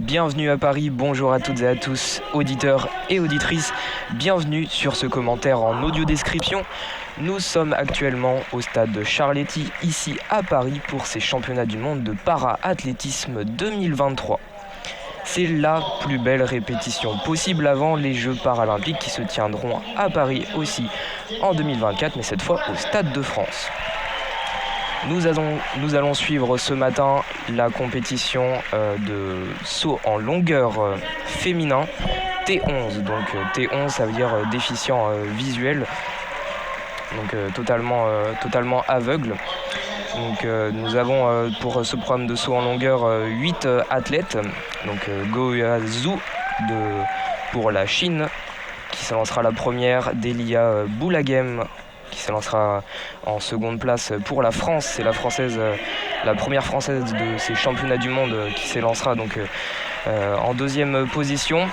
Bienvenue à Paris, bonjour à toutes et à tous, auditeurs et auditrices. Bienvenue sur ce commentaire en audio description. Nous sommes actuellement au stade de Charletti, ici à Paris, pour ces championnats du monde de para-athlétisme 2023. C'est la plus belle répétition possible avant les Jeux paralympiques qui se tiendront à Paris aussi en 2024, mais cette fois au Stade de France. Nous allons suivre ce matin la compétition de saut en longueur féminin T11. Donc T11, ça veut dire déficient visuel, donc totalement aveugle. Donc nous avons pour ce programme de saut en longueur 8 athlètes. Donc Go Zhu pour la Chine qui s'élancera la première, Delia Boulaghem qui s'élancera en seconde place pour la France. C'est la première française de ces championnats du monde qui s'élancera donc en deuxième position.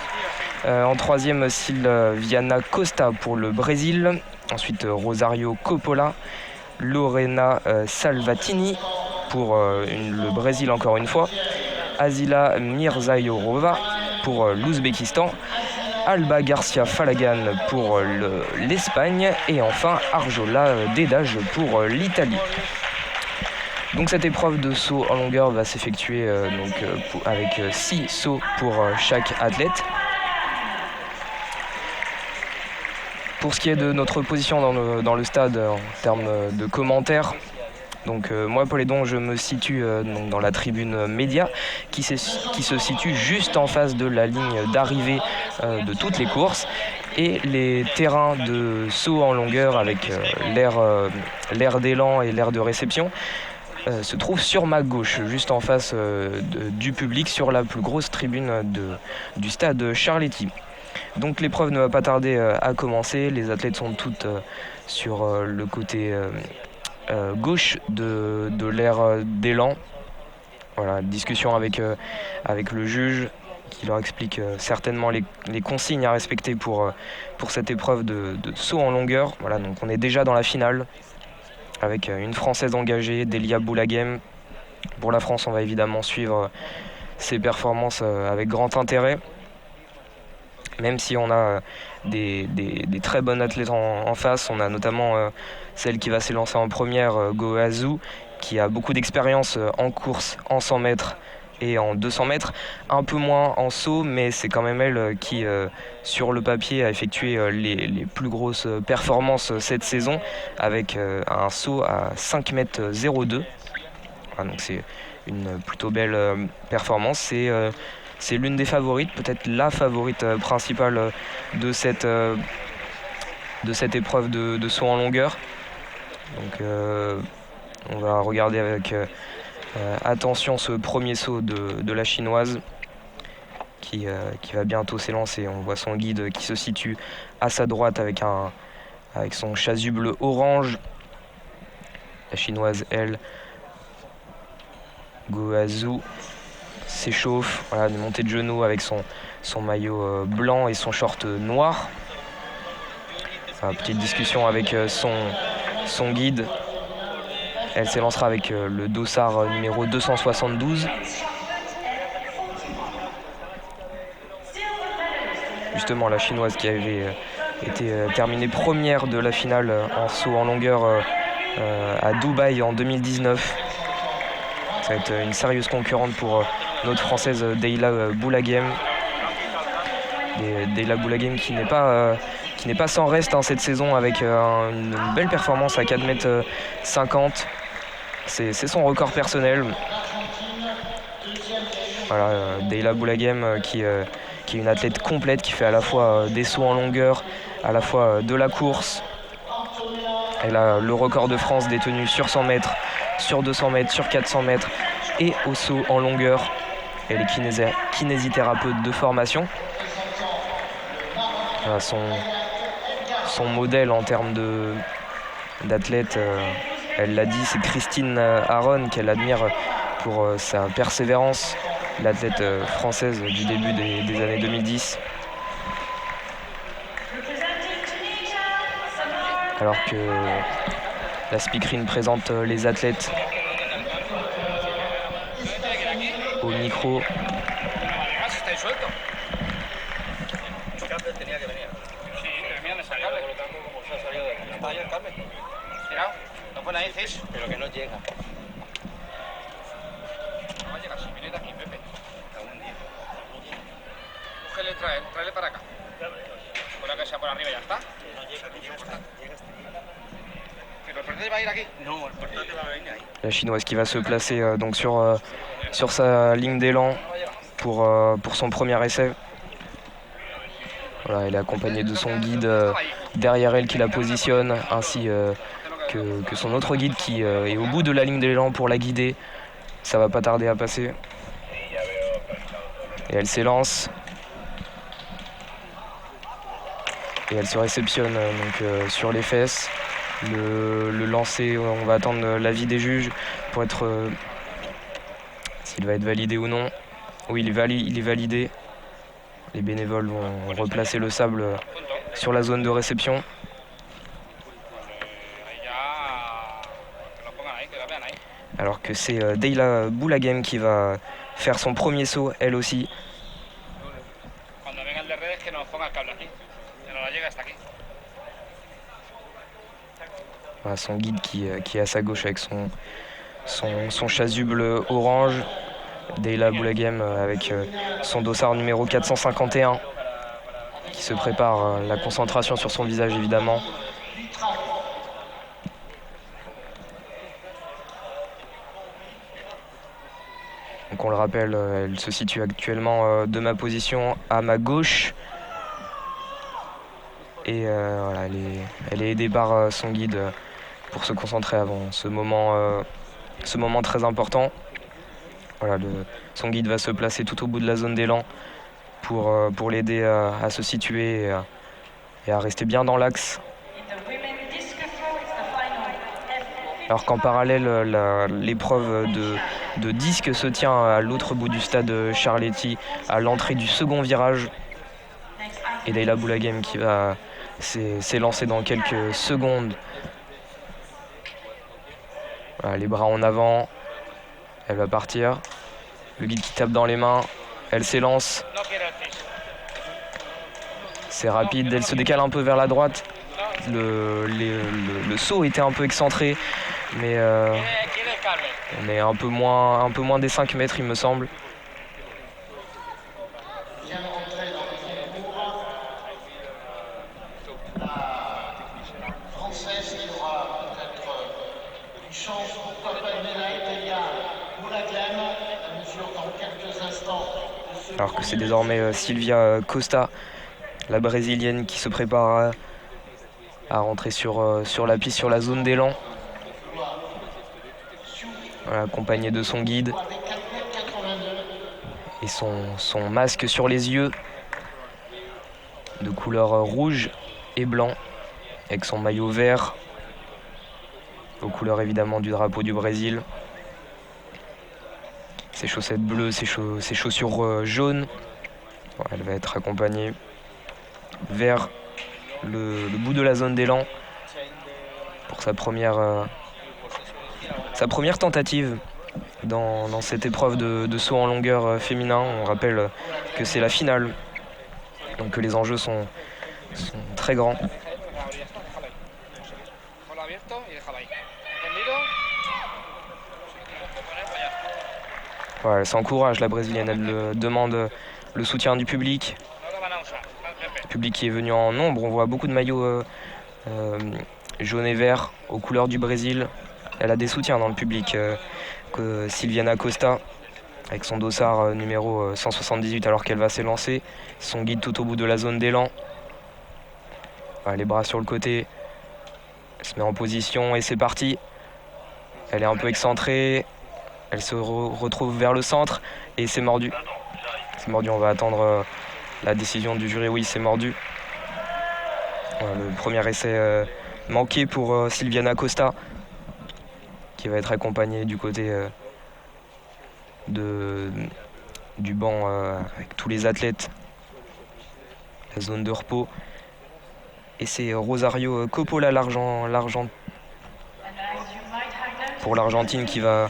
En troisième, Silviana Costa pour le Brésil. Ensuite, Rosario Coppola, Lorena Salvatini pour le Brésil encore une fois. Azila Mirzayorova pour l'Ouzbékistan. Alba Garcia Falagan pour l'Espagne et enfin Arjola Dedaj pour l'Italie. Donc cette épreuve de saut en longueur va s'effectuer avec 6 sauts pour chaque athlète. Pour ce qui est de notre position dans le stade en termes de commentaires, donc moi Paul Edon, je me situe dans la tribune média qui se situe juste en face de la ligne d'arrivée de toutes les courses, et les terrains de saut en longueur avec l'aire d'élan et l'aire de réception se trouvent sur ma gauche, juste en face du public, sur la plus grosse tribune du stade Charletti. Donc l'épreuve ne va pas tarder à commencer. Les athlètes sont toutes sur le côté gauche de l'aire d'élan. Voilà, discussion avec le juge qui leur explique certainement les consignes à respecter pour cette épreuve de saut en longueur. Voilà, donc on est déjà dans la finale avec une Française engagée, Delia Boulaghem. Pour la France, on va évidemment suivre ses performances avec grand intérêt, même si on a des très bonnes athlètes en face. On a notamment celle qui va s'élancer en première, Go Zhu, qui a beaucoup d'expérience en course en 100 mètres et en 200 mètres, un peu moins en saut, mais c'est quand même elle qui, sur le papier, a effectué les plus grosses performances cette saison, avec un saut à 5 mètres 02. Voilà, donc c'est une plutôt belle performance. C'est l'une des favorites, peut-être la favorite principale de cette épreuve de saut en longueur. Donc on va regarder avec attention ce premier saut de la chinoise qui va bientôt s'élancer. On voit son guide qui se situe à sa droite avec son chasuble orange. La chinoise, elle, Go Zhu, s'échauffe, voilà, une montée de genoux avec son maillot blanc et son short noir. Petite discussion avec son guide. Elle s'élancera avec le dossard numéro 272. Justement, la chinoise qui avait été terminée première de la finale en saut en longueur à Dubaï en 2019. Ça va être une sérieuse concurrente pour notre française Delia Boulaghem. Delia Boulaghem qui n'est pas sans reste cette saison, avec une belle performance à 4,50 m. C'est son record personnel. Voilà, Delia Boulaghem qui est une athlète complète, qui fait à la fois des sauts en longueur, à la fois de la course. Elle a le record de France détenu sur 100 mètres, sur 200 mètres, sur 400 mètres et au saut en longueur. Elle est kinésithérapeute de formation. Voilà, son modèle en termes d'athlète, elle l'a dit, c'est Christine Aron, qu'elle admire pour sa persévérance, l'athlète française du début des années 2010. Alors que la speakerine présente les athlètes au micro. estáis suelto. Carmen tenía que venir. Sí, pero mira, me salió colocando como se ha salido de... ¿Está ahí el Carmen? Tirado. ¿No pone ahí, Cis? Pero que no llega. No va a llegar, si viene de aquí, Pepe. Cógele, tráele para acá. Con la que sea por arriba ya está. No llega, llega hasta aquí. ¿Pero el portátil va a ir aquí? No, el portátil va a venir ahí. La chinoise qui va se placer donc sur sa ligne d'élan pour son premier essai. Voilà, elle est accompagnée de son guide derrière elle qui la positionne, ainsi que son autre guide qui est au bout de la ligne d'élan pour la guider. Ça va pas tarder à passer. Et elle s'élance. Et elle se réceptionne donc sur les fesses. Le lancer, on va attendre l'avis des juges pour être s'il va être validé ou non. Oui, il est validé. Les bénévoles vont replacer le sable sur la zone de réception. Alors que c'est Deyla Boulaghem qui va faire son premier saut, elle aussi. Voilà, son guide qui est à sa gauche avec son chasuble orange. Deyla Boulaghem avec son dossard numéro 451 qui se prépare, la concentration sur son visage évidemment. Donc on le rappelle, elle se situe actuellement de ma position à ma gauche. Et voilà, elle est aidée par son guide pour se concentrer avant ce moment très important. Voilà, son guide va se placer tout au bout de la zone d'élan pour l'aider à se situer et à rester bien dans l'axe. Alors qu'en parallèle, l'épreuve de disque se tient à l'autre bout du stade Charletti, à l'entrée du second virage. Et Deyla Boulaghem qui va s'élancer dans quelques secondes. Voilà, les bras en avant. Elle va partir. Le guide qui tape dans les mains. Elle s'élance. C'est rapide. Elle se décale un peu vers la droite. Le saut était un peu excentré. Mais on est un peu moins des 5 mètres, il me semble. Alors que c'est désormais Silvia Costa, la brésilienne, qui se prépare à rentrer sur la piste, sur la zone d'élan. Voilà, accompagnée de son guide et son masque sur les yeux de couleur rouge et blanc, avec son maillot vert aux couleurs évidemment du drapeau du Brésil. Ses chaussettes bleues, ses chaussures jaunes. Bon, elle va être accompagnée vers le bout de la zone d'élan pour sa première tentative dans cette épreuve de saut en longueur féminin. On rappelle que c'est la finale, donc que les enjeux sont très grands. Voilà, elle s'encourage, la brésilienne, elle demande le soutien du public. Le public qui est venu en nombre, on voit beaucoup de maillots jaune et vert aux couleurs du Brésil. Elle a des soutiens dans le public, que Silviana Costa, avec son dossard numéro 178 alors qu'elle va s'élancer. Son guide tout au bout de la zone d'élan. Voilà, les bras sur le côté. Elle se met en position et c'est parti. Elle est un peu excentrée. Elle se retrouve vers le centre et c'est mordu. C'est mordu, on va attendre la décision du jury. Oui, c'est mordu. Voilà, le premier essai manqué pour Silviana Costa, qui va être accompagnée du côté du banc avec tous les athlètes. La zone de repos. Et c'est Rosario Coppola, pour l'Argentine, qui va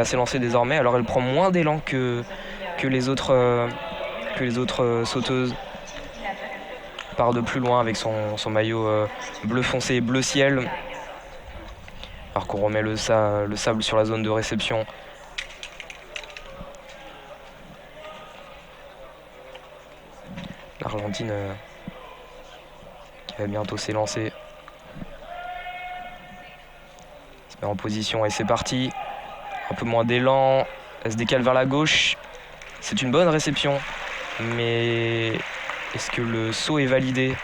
s'élancer désormais. Alors elle prend moins d'élan que les autres que les autres sauteuses. Part de plus loin avec son maillot bleu foncé et bleu ciel. Alors qu'on remet le sable sur la zone de réception. L'Argentine qui va bientôt s'élancer. Se met en position et c'est parti. Un peu moins d'élan. Elle se décale vers la gauche. C'est une bonne réception. Mais est-ce que le saut est validé?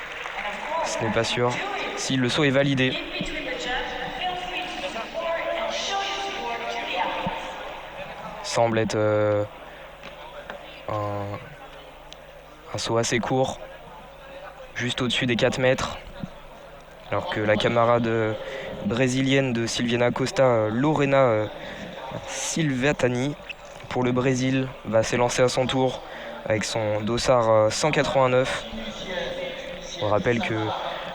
Ce n'est pas sûr. Si, le saut est validé. Semble être un saut assez court, juste au-dessus des 4 mètres. Alors que la camarade brésilienne de Silviana Costa, Lorena Silvatani, pour le Brésil, va s'élancer à son tour avec son dossard 189. On rappelle que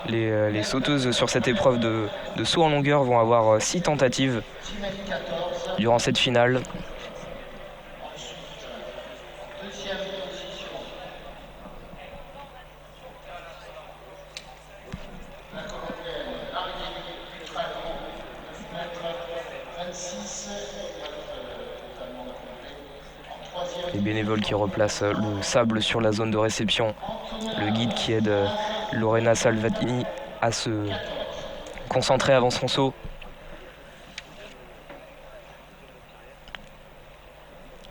les sauteuses sur cette épreuve de saut en longueur vont avoir 6 tentatives durant cette finale. Les bénévoles qui replacent le sable sur la zone de réception. Le guide qui aide Lorena Salvatini à se concentrer avant son saut.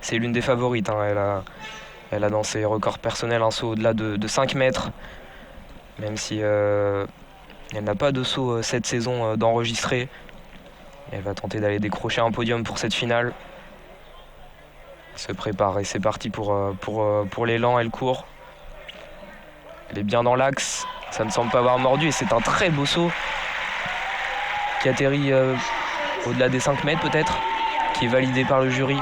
C'est l'une des favorites. Hein. Elle a dans ses records personnels un saut au-delà de 5 mètres. Même si elle n'a pas de saut cette saison d'enregistré. Elle va tenter d'aller décrocher un podium pour cette finale. Se prépare et c'est parti pour l'élan. Elle court. Elle est bien dans l'axe. Ça ne semble pas avoir mordu et c'est un très beau saut qui atterrit au-delà des 5 mètres peut-être, qui est validé par le jury.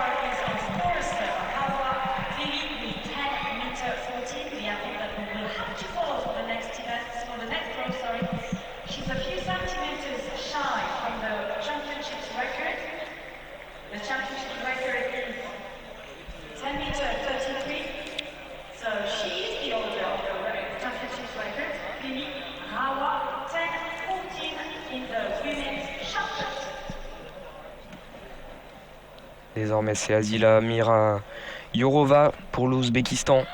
Désormais, c'est Azila Mira Yorova pour l'Ouzbékistan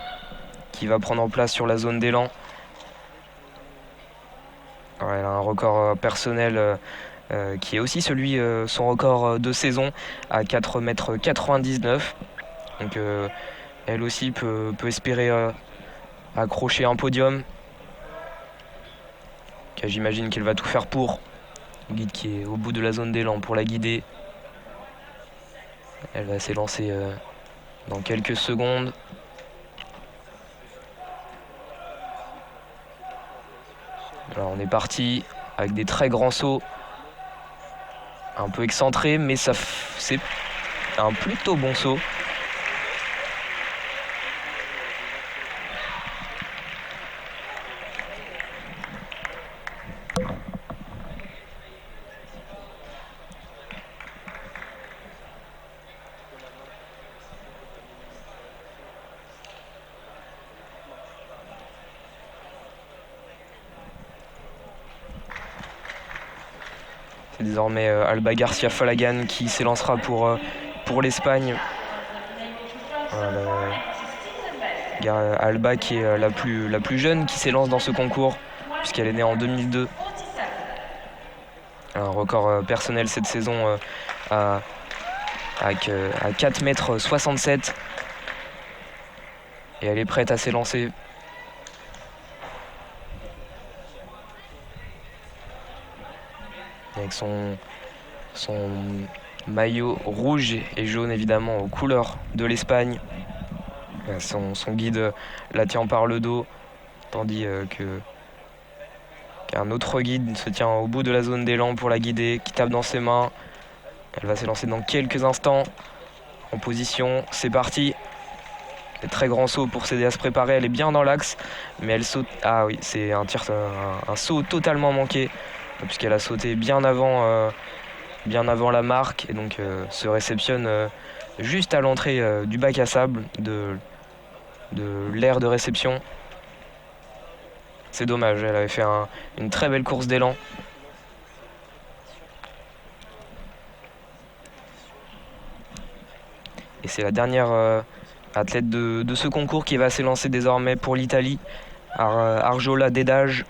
qui va prendre en place sur la zone d'élan. Elle a un record personnel qui est aussi son record de saison à 4,99 m. Donc elle aussi peut espérer accrocher un podium. J'imagine qu'elle va tout faire pour. Le guide qui est au bout de la zone d'élan pour la guider. Elle va s'élancer dans quelques secondes. Alors on est parti avec des très grands sauts. Un peu excentré, mais c'est un plutôt bon saut. C'est désormais Alba Garcia Falagan qui s'élancera pour l'Espagne. Alba qui est la plus jeune qui s'élance dans ce concours puisqu'elle est née en 2002. Un record personnel cette saison à 4,67 m. Et elle est prête à s'élancer. Avec son maillot rouge et jaune évidemment aux couleurs de l'Espagne. Son guide la tient par le dos, tandis qu'un autre guide se tient au bout de la zone d'élan pour la guider, qui tape dans ses mains. Elle va s'élancer dans quelques instants. En position, c'est parti. Des très grands sauts pour s'aider à se préparer. Elle est bien dans l'axe, mais elle saute. Ah oui, c'est un saut totalement manqué, puisqu'elle a sauté bien avant la marque, et donc se réceptionne juste à l'entrée du bac à sable de de l'aire de réception. C'est dommage, elle avait fait une très belle course d'élan. Et c'est la dernière athlète de ce concours qui va s'élancer désormais pour l'Italie. Arjola Dedage,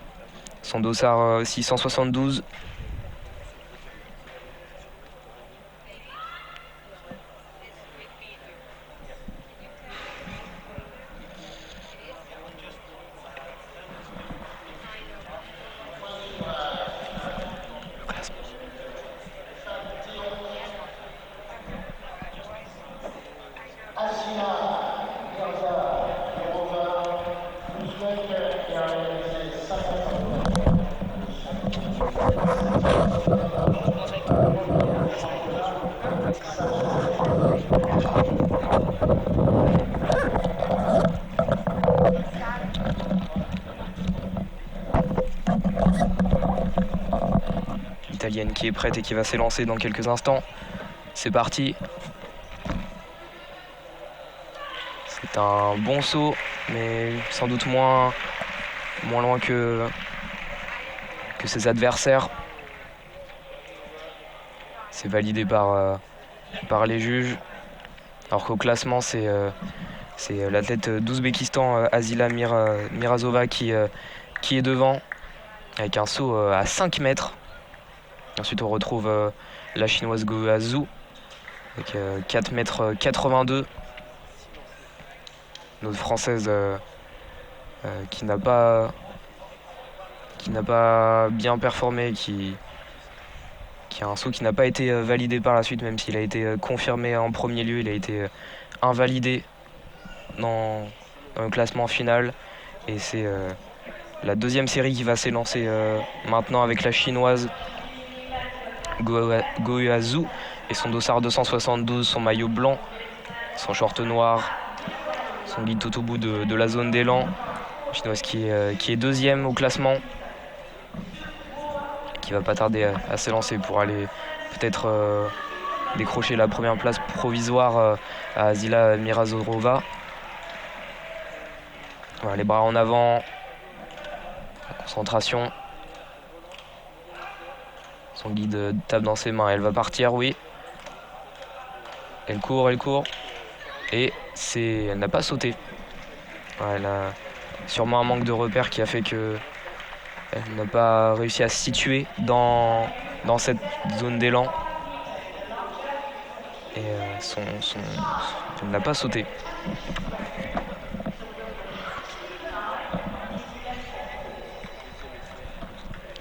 son dossard 672. L'Italienne qui est prête et qui va s'élancer dans quelques instants. C'est parti. C'est un bon saut, mais sans doute moins loin que ses adversaires. C'est validé par les juges. Alors qu'au classement, c'est l'athlète d'Ouzbékistan, Azila Mirazova, qui est devant, avec un saut à 5 mètres. Ensuite, on retrouve la chinoise Go Zhu, avec 4 mètres 82. Notre française qui n'a pas bien performé, qui a un saut qui n'a pas été validé par la suite, même s'il a été confirmé en premier lieu. Il a été invalidé dans le classement final. Et c'est la deuxième série qui va s'élancer maintenant avec la chinoise Go Zhu et son dossard 272, son maillot blanc, son short noir, son guide tout au bout de la zone d'élan. La chinoise qui est deuxième au classement, qui va pas tarder à s'élancer pour aller peut-être décrocher la première place provisoire à Azila Mirazova. Voilà, les bras en avant, la concentration. Son guide tape dans ses mains, elle va partir, oui. Elle court, et elle n'a pas sauté. Voilà, elle a sûrement un manque de repères qui a fait que elle n'a pas réussi à se situer dans cette zone d'élan. Et elle n'a pas sauté.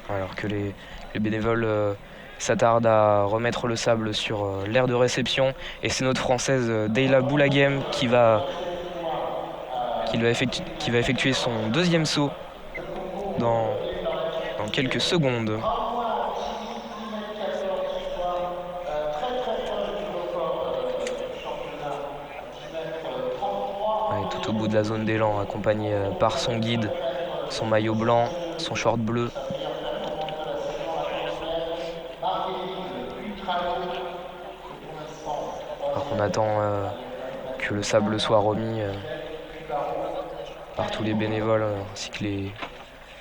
Alors que les bénévoles s'attardent à remettre le sable sur l'aire de réception. Et c'est notre française Deyla Boulaghem qui va effectuer son deuxième saut dans quelques secondes. Ouais, tout au bout de la zone d'élan, accompagné par son guide, son maillot blanc, son short bleu. Alors qu'on attend que le sable soit remis par tous les bénévoles, ainsi que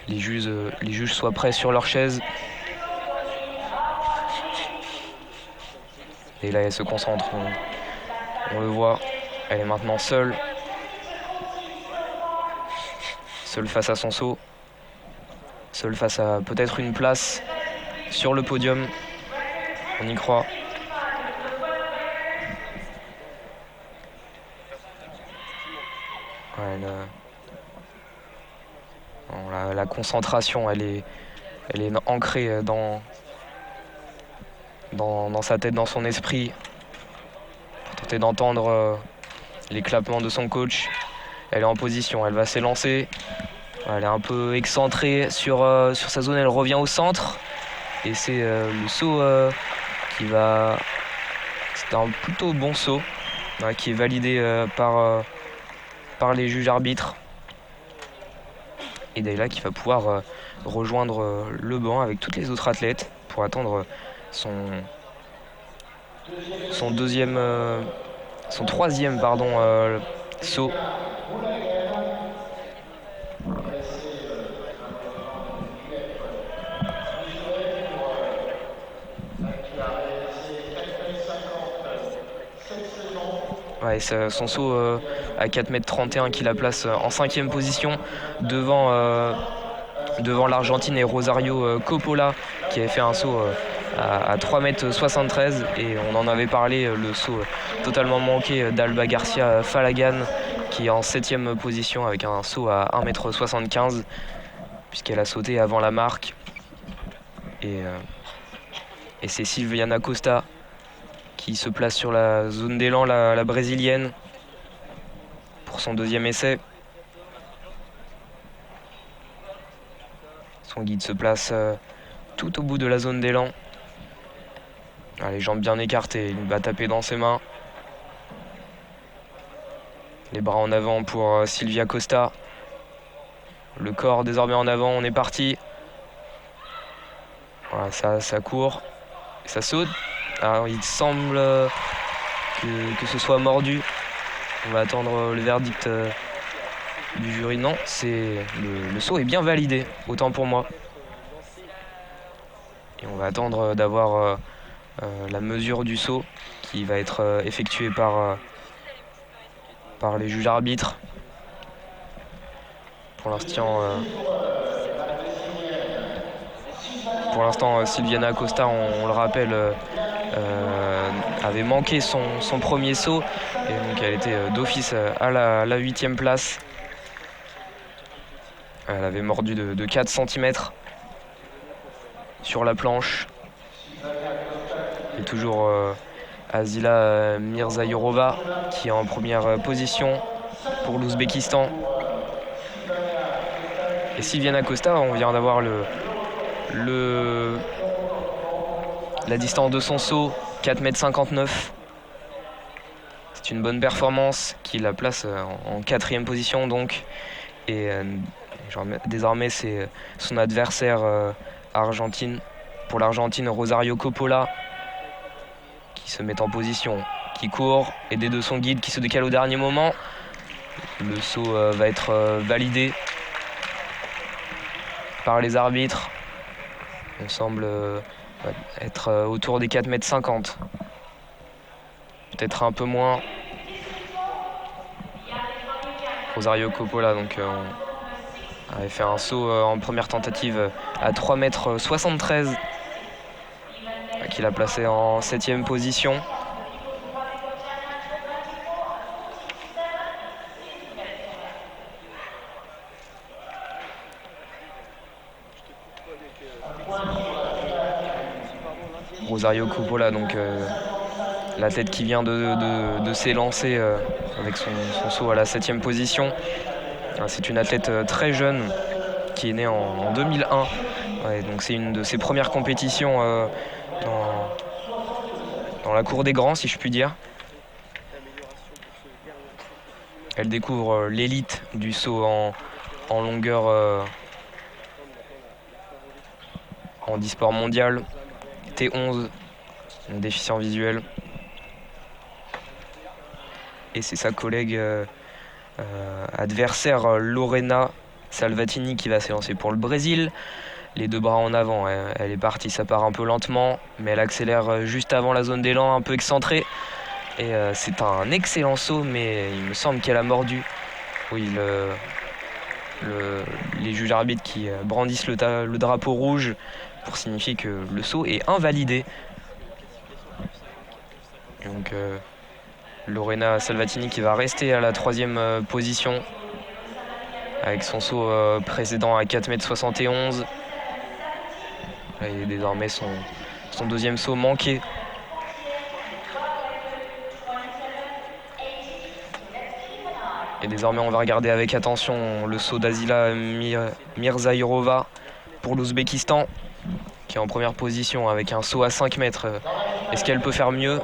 les juges soient prêts sur leur chaise. Et là, elle se concentre, on le voit, elle est maintenant seule face à son saut, seule face à peut-être une place sur le podium, on y croit. Ouais, la concentration, elle est ancrée dans sa tête, dans son esprit, pour tenter d'entendre les clappements de son coach. Elle est en position, elle va s'élancer. Elle est un peu excentrée sur sa zone, elle revient au centre. Et c'est le saut qui va... C'est un plutôt bon saut qui est validé par les juges arbitres. Et Deyla qui va pouvoir rejoindre le banc avec toutes les autres athlètes pour attendre son troisième saut. Ouais, son saut à 4,31 m qui la place en 5e position devant l'Argentine et Rosario Coppola qui avait fait un saut à 3,73 m. Et on en avait parlé, le saut totalement manqué d'Alba Garcia Falagan qui est en 7e position avec un saut à 1,75 m puisqu'elle a sauté avant la marque. Et c'est Silviana Costa qui se place sur la zone d'élan, la brésilienne, pour son 2e essai. Son guide se place tout au bout de la zone d'élan. Les jambes bien écartées, il va taper dans ses mains. Les bras en avant pour Silvia Costa. Le corps désormais en avant, on est parti. Voilà, ça court, ça saute. Alors, il semble que ce soit mordu. On va attendre le verdict du jury. Non, le saut est bien validé, autant pour moi. Et on va attendre d'avoir la mesure du saut qui va être effectuée par les juges arbitres. Pour l'instant, Silviana Costa, on le rappelle, avait manqué son premier saut et donc elle était d'office à la 8e place. Elle avait mordu de 4 cm sur la planche. Et toujours Azila Mirzaïrova qui est en première position pour l'Ouzbékistan. Et Silviana Costa, on vient d'avoir la distance de son saut, 4,59 m. C'est une bonne performance qui la place en 4e position donc. Et désormais c'est son adversaire argentine. Pour l'Argentine, Rosario Coppola qui se met en position, qui court, aidé de son guide qui se décale au dernier moment. Le saut va être validé par les arbitres. On semble être autour des 4,50 m. Peut-être un peu moins. Rosario Coppola donc avait fait un saut en première tentative à 3,73 m qui l'a placé en 7e position. Rosario Coppola, donc l'athlète qui vient de s'élancer avec son saut à la 7e position. C'est une athlète très jeune qui est née en 2001. Ouais, donc c'est une de ses premières compétitions dans la cour des grands, si je puis dire. Elle découvre l'élite du saut en longueur en handisport mondial. T11, déficient visuel. Et c'est sa collègue adversaire Lorena Salvatini qui va s'élancer pour le Brésil. Les deux bras en avant, elle est partie, ça part un peu lentement, mais elle accélère juste avant la zone d'élan, un peu excentrée. Et c'est un excellent saut, mais il me semble qu'elle a mordu. Oui, les juges arbitres qui brandissent le drapeau rouge pour signifier que le saut est invalidé. Donc Lorena Salvatini qui va rester à la 3e position avec son saut précédent à 4,71 m. Et désormais son 2e saut manqué. Et désormais on va regarder avec attention le saut d'Azila Mirzaïrova pour l'Ouzbékistan qui est en première position avec un saut à 5 mètres. Est-ce qu'elle peut faire mieux ?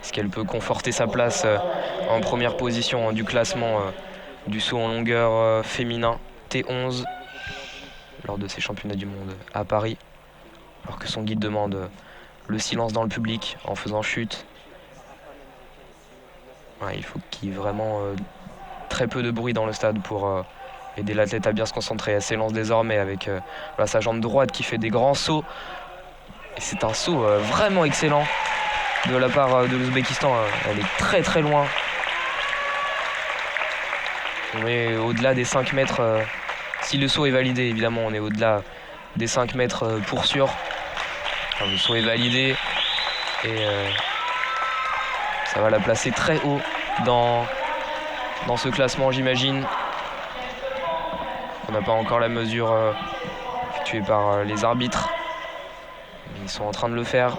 Est-ce qu'elle peut conforter sa place en première position du classement du saut en longueur féminin T11 lors de ces championnats du monde à Paris, alors que son guide demande le silence dans le public en faisant chute. Ouais, il faut qu'il y ait vraiment très peu de bruit dans le stade pour aider l'athlète à bien se concentrer. Elle s'élance désormais avec sa jambe droite qui fait des grands sauts. Et c'est un saut vraiment excellent de la part de l'Ouzbékistan. Elle est très très loin. On est au-delà des 5 mètres. Si le saut est validé, évidemment, on est au-delà des 5 mètres pour sûr. Enfin, le saut est validé et ça va la placer très haut dans ce classement, j'imagine. On n'a pas encore la mesure effectuée par les arbitres. Ils sont en train de le faire.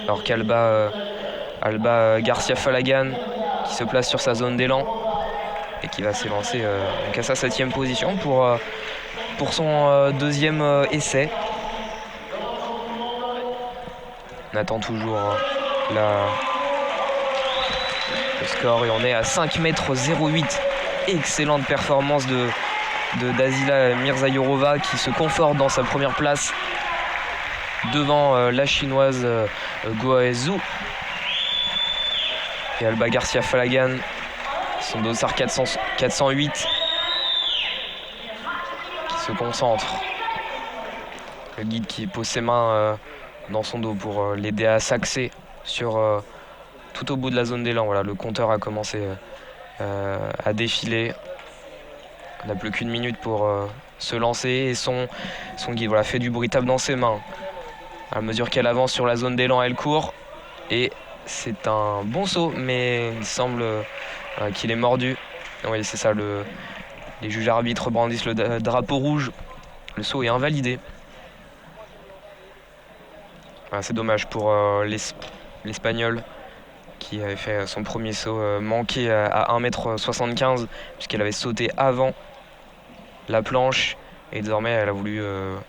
Alors qu'Alba Garcia Falagan qui se place sur sa zone d'élan et qui va s'élancer donc à sa 7e position pour son deuxième essai. On attend toujours le score et on est à 5,08 m. Excellente performance d'Azila Mirzayorova qui se conforte dans sa première place devant la chinoise Guo Zhu. Et Alba Garcia Falagan, son dossard 408, qui se concentre. Le guide qui pose ses mains dans son dos pour l'aider à s'axer sur tout au bout de la zone d'élan. Voilà, le compteur a commencé à défiler. On n'a plus qu'une minute pour se lancer et son guide fait du bruit, tape dans ses mains. À mesure qu'elle avance sur la zone d'élan, elle court et c'est un bon saut, mais il semble qu'il est mordu. Oui, c'est ça, les juges arbitres brandissent le drapeau rouge. Le saut est invalidé. C'est dommage pour l'Espagnol qui avait fait son premier saut manqué à 1,75 m puisqu'elle avait sauté avant la planche et désormais elle a voulu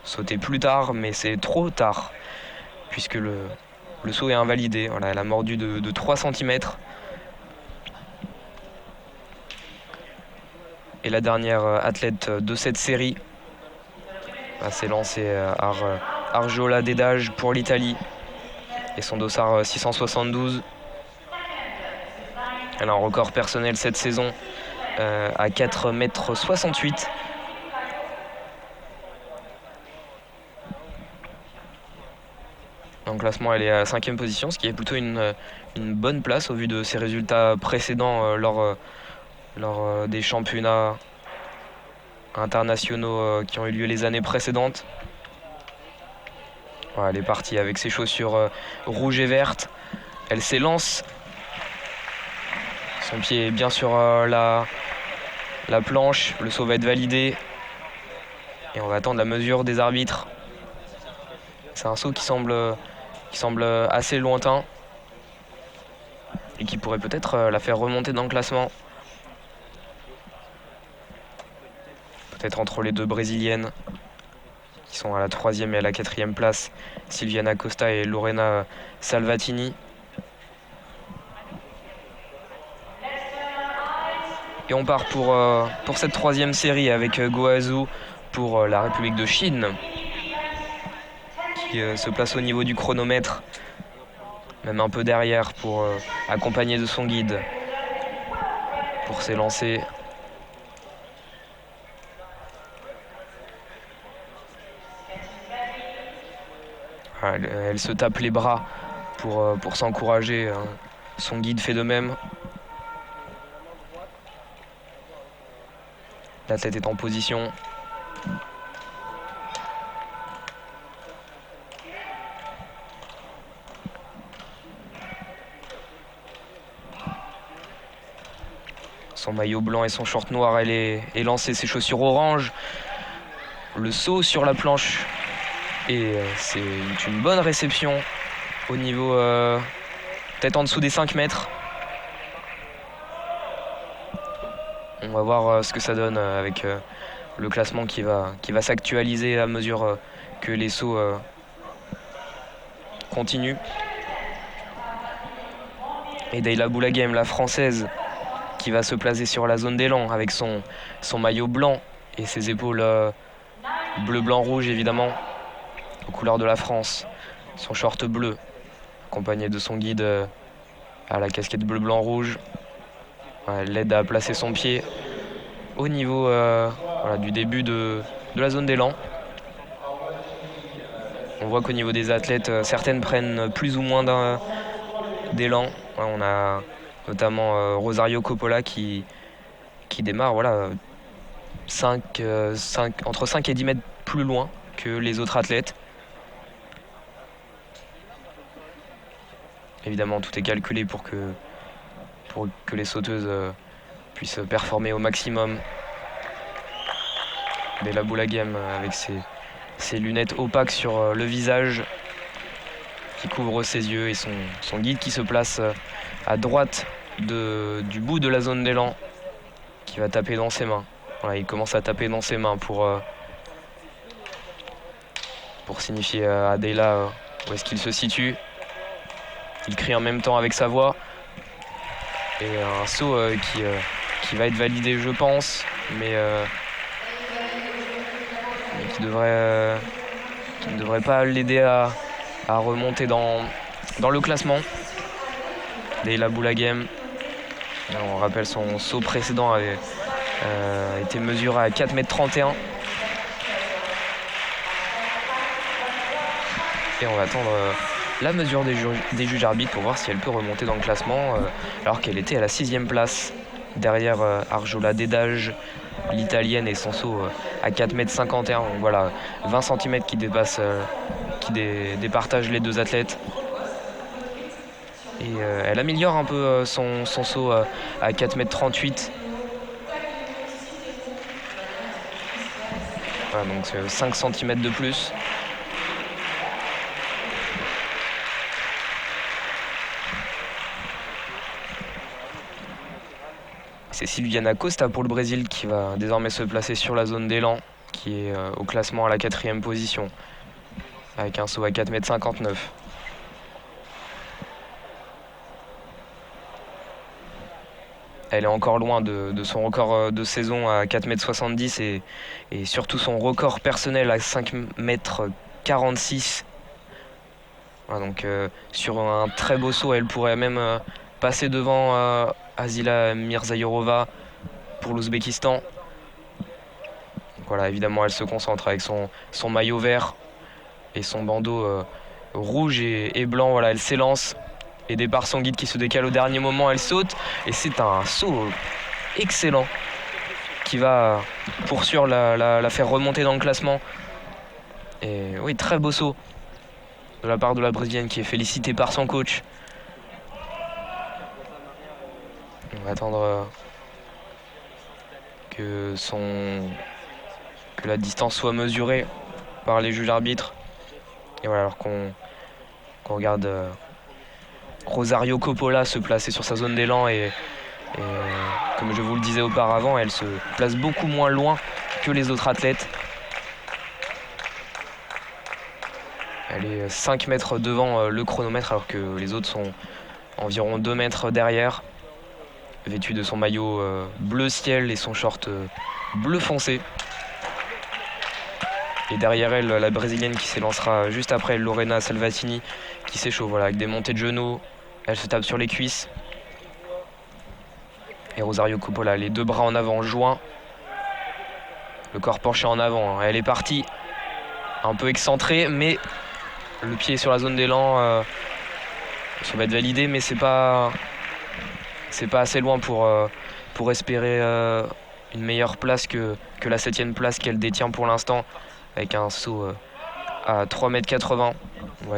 sauter plus tard, mais c'est trop tard puisque le saut est invalidé. Voilà, elle a mordu de 3 cm. Et la dernière athlète de cette série s'est lancée Arjola Dedage pour l'Italie et son dossard 672. Elle a un record personnel cette saison à 4,68 m. En classement, elle est à la 5e position, ce qui est plutôt une bonne place au vu de ses résultats précédents lors des championnats internationaux qui ont eu lieu les années précédentes. Voilà, elle est partie avec ses chaussures rouges et vertes. Elle s'élance. Son pied est bien sur la planche. Le saut va être validé. Et on va attendre la mesure des arbitres. C'est un saut qui semble assez lointain et qui pourrait peut-être la faire remonter dans le classement. Peut-être entre les deux brésiliennes qui sont à la 3e et à la 4e place, Silviana Costa et Lorena Salvatini. Et on part pour cette 3e série avec Guo Zhu pour la République de Chine qui se place au niveau du chronomètre, même un peu derrière pour accompagner de son guide pour s'élancer. Elle se tape les bras pour s'encourager. Son guide fait de même. L'athlète est en position. Son maillot blanc et son short noir, elle est lancée, ses chaussures orange. Le saut sur la planche. Et c'est une bonne réception au niveau peut-être en dessous des 5 mètres. On va voir ce que ça donne avec le classement qui va s'actualiser à mesure que les sauts continuent. Et Deyla Boulaghem, la française, qui va se placer sur la zone d'élan avec son maillot blanc et ses épaules bleu, blanc, rouge évidemment, aux couleurs de la France. Son short bleu, accompagné de son guide à la casquette bleu, blanc, rouge. Elle l'aide à placer son pied au niveau du début de la zone d'élan. On voit qu'au niveau des athlètes, certaines prennent plus ou moins d'élan. On a notamment Rosario Coppola qui démarre voilà, entre 5 et 10 mètres plus loin que les autres athlètes. Évidemment, tout est calculé pour que les sauteuses puissent performer au maximum. Leila Boulaghem avec ses lunettes opaques sur le visage qui couvrent ses yeux et son guide qui se place à droite du bout de la zone d'élan qui va taper dans ses mains. Voilà, il commence à taper dans ses mains pour signifier à Leila où est-ce qu'il se situe. Il crie en même temps avec sa voix. Et un saut qui va être validé, je pense, mais qui ne devrait pas l'aider à remonter dans le classement. Leila Boulaghem, on rappelle son saut précédent avait été mesuré à 4,31 m. Et on va attendre la mesure des juges arbitres pour voir si elle peut remonter dans le classement alors qu'elle était à la 6e place derrière Arjola Dedage, l'italienne, et son saut à 4,51 m. Donc voilà, 20 cm qui départagent les deux athlètes. Et elle améliore un peu son saut à 4,38 m. Voilà, donc 5 cm de plus. C'est Silviana Costa pour le Brésil qui va désormais se placer sur la zone d'élan, qui est au classement à la 4e position, avec un saut à 4,59 m. Elle est encore loin de son record de saison à 4,70 m et surtout son record personnel à 5,46 m. Voilà, donc sur un très beau saut, elle pourrait même passer devant Azila Mirzayorova pour l'Ouzbékistan. Voilà, évidemment, elle se concentre avec son maillot vert et son bandeau rouge et blanc. Voilà, elle s'élance. Aidée par son guide qui se décale au dernier moment, elle saute. Et c'est un saut excellent qui va pour sûr la faire remonter dans le classement. Et oui, très beau saut de la part de la Brésilienne qui est félicitée par son coach. On va attendre que la distance soit mesurée par les juges arbitres. Et voilà, alors qu'on regarde Rosario Coppola se placer sur sa zone d'élan et comme je vous le disais auparavant, elle se place beaucoup moins loin que les autres athlètes. Elle est 5 mètres devant le chronomètre alors que les autres sont environ 2 mètres derrière, vêtue de son maillot bleu ciel et son short bleu foncé. Et derrière elle, la Brésilienne qui s'élancera juste après, Lorena Salvatini, qui s'échauffe voilà, avec des montées de genoux. Elle se tape sur les cuisses. Et Rosario Coppola, les deux bras en avant, joints. Le corps penché en avant. Elle est partie, un peu excentrée, mais le pied sur la zone d'élan, ça va être validé, mais c'est pas assez loin pour espérer une meilleure place que la 7e place qu'elle détient pour l'instant, avec un saut à 3,80 m. On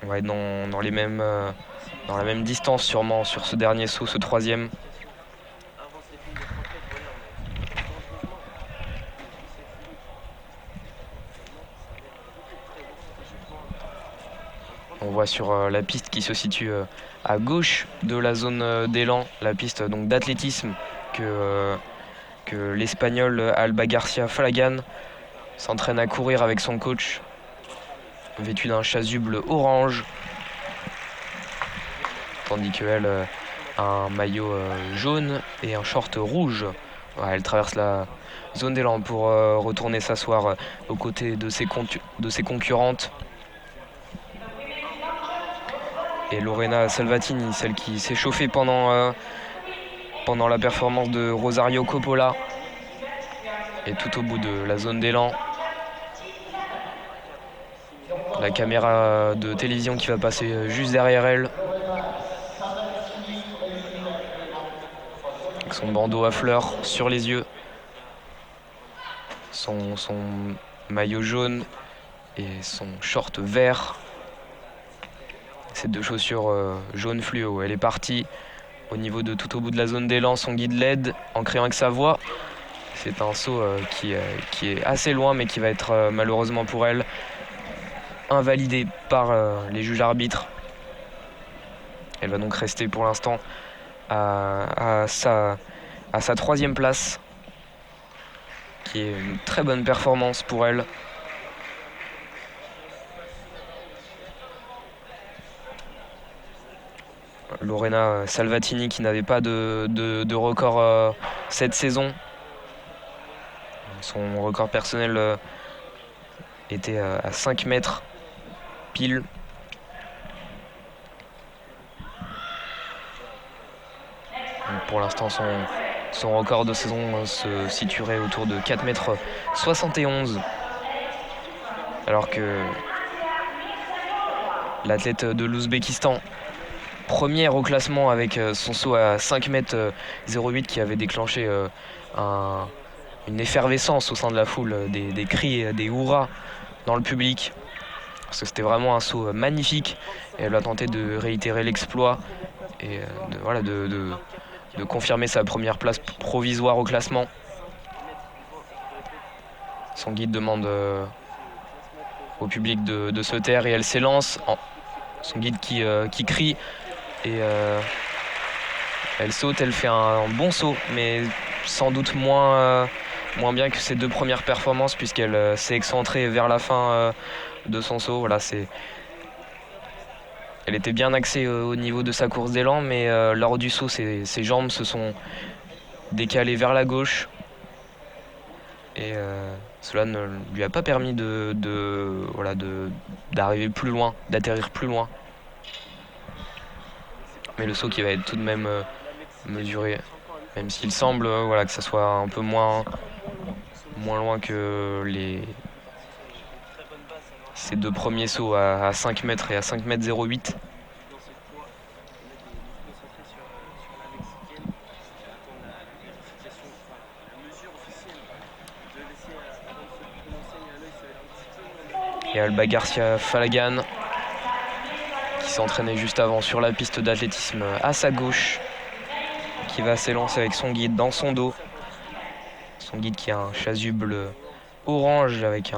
va être dans la même distance sûrement sur ce dernier saut, ce 3e. On voit sur la piste qui se situe à gauche de la zone d'élan, la piste donc d'athlétisme que l'Espagnol Alba Garcia Falagan s'entraîne à courir avec son coach, vêtu d'un chasuble orange, tandis qu'elle a un maillot jaune et un short rouge. Ouais, elle traverse la zone d'élan pour retourner s'asseoir aux côtés de ses concurrentes. Et Lorena Salvatini, celle qui s'est chauffée pendant la performance de Rosario Coppola, est tout au bout de la zone d'élan. La caméra de télévision qui va passer juste derrière elle. Avec son bandeau à fleurs sur les yeux. Son maillot jaune et son short vert. Ces 2 chaussures jaune fluo. Elle est partie au niveau de tout au bout de la zone d'élan. Son guide l'aide en criant avec sa voix. C'est un saut qui est assez loin, mais qui va être malheureusement pour elle invalidé par les juges arbitres. Elle va donc rester pour l'instant à sa 3e place, qui est une très bonne performance pour elle. Lorena Salvatini qui n'avait pas de record cette saison. Son record personnel était à 5 mètres pile. Donc pour l'instant, son record de saison se situerait autour de 4,71 m. Alors que l'athlète de l'Ouzbékistan, première au classement avec son saut à 5,08 m qui avait déclenché une effervescence au sein de la foule, des cris, des hurrahs dans le public. Parce que c'était vraiment un saut magnifique. Et elle a tenté de réitérer l'exploit et de confirmer sa première place provisoire au classement. Son guide demande au public de se taire et elle s'élance. Son guide qui crie et elle saute, elle fait un bon saut, mais sans doute moins bien que ses 2 premières performances, puisqu'elle s'est excentrée vers la fin de son saut. Voilà, elle était bien axée au niveau de sa course d'élan, mais lors du saut, ses jambes se sont décalées vers la gauche. Et cela ne lui a pas permis d'arriver plus loin, d'atterrir plus loin. Mais le saut qui va être tout de même mesuré, même s'il semble que ça soit un peu moins loin que ces 2 premiers sauts à 5 mètres et à 5,08 m. Et Alba Garcia Falagan qui s'entraînait juste avant sur la piste d'athlétisme à sa gauche, qui va s'élancer avec son guide dans son dos. Son guide qui a un chasuble orange avec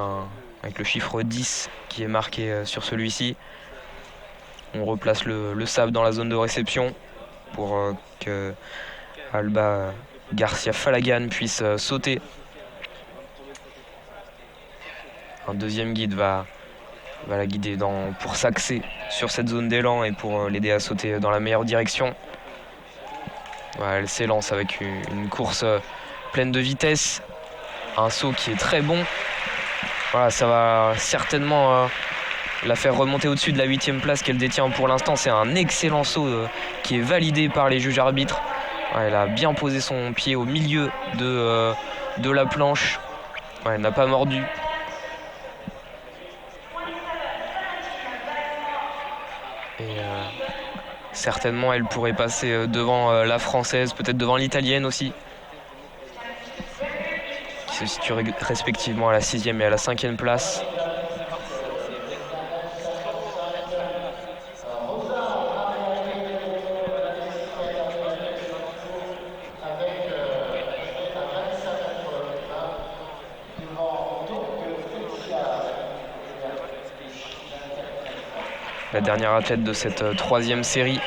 le chiffre 10 qui est marqué sur celui-ci. On replace le sable dans la zone de réception pour que Alba Garcia Falagan puisse sauter. Un deuxième guide va la guider pour s'axer sur cette zone d'élan et pour l'aider à sauter dans la meilleure direction. Voilà, elle s'élance avec une course pleine de vitesse, un saut qui est très bon. Voilà, ça va certainement la faire remonter au-dessus de la 8e place qu'elle détient pour l'instant. C'est un excellent saut qui est validé par les juges arbitres. Voilà, elle a bien posé son pied au milieu de la planche. Voilà, elle n'a pas mordu. Et certainement elle pourrait passer devant la française, peut-être devant l'italienne aussi, qui se situe respectivement à la 6e et à la 5e place. La dernière athlète de cette 3e série,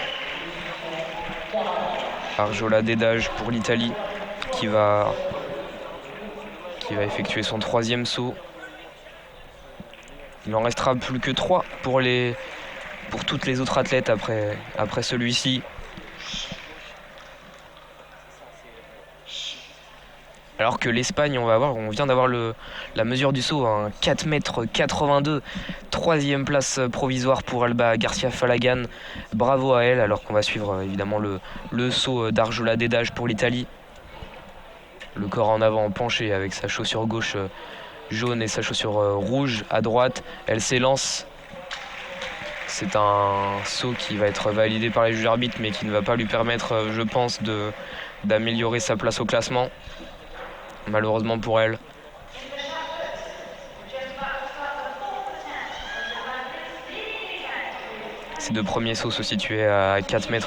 Arjola Dedaj pour l'Italie, qui va effectuer son 3e saut. Il en restera plus que 3 pour toutes les autres athlètes après celui-ci. Alors que l'Espagne, on vient d'avoir la mesure du saut, un 4,82 m, 3e place provisoire pour Alba Garcia Falagan. Bravo à elle, alors qu'on va suivre évidemment le saut d'Arjola Dedaj pour l'Italie. Le corps en avant penché avec sa chaussure gauche jaune et sa chaussure rouge à droite. Elle s'élance c'est un saut qui va être validé par les juges arbitres, mais qui ne va pas lui permettre, je pense, d'améliorer sa place au classement. Malheureusement pour elle. Ces deux premiers sauts se situaient à 4,54 m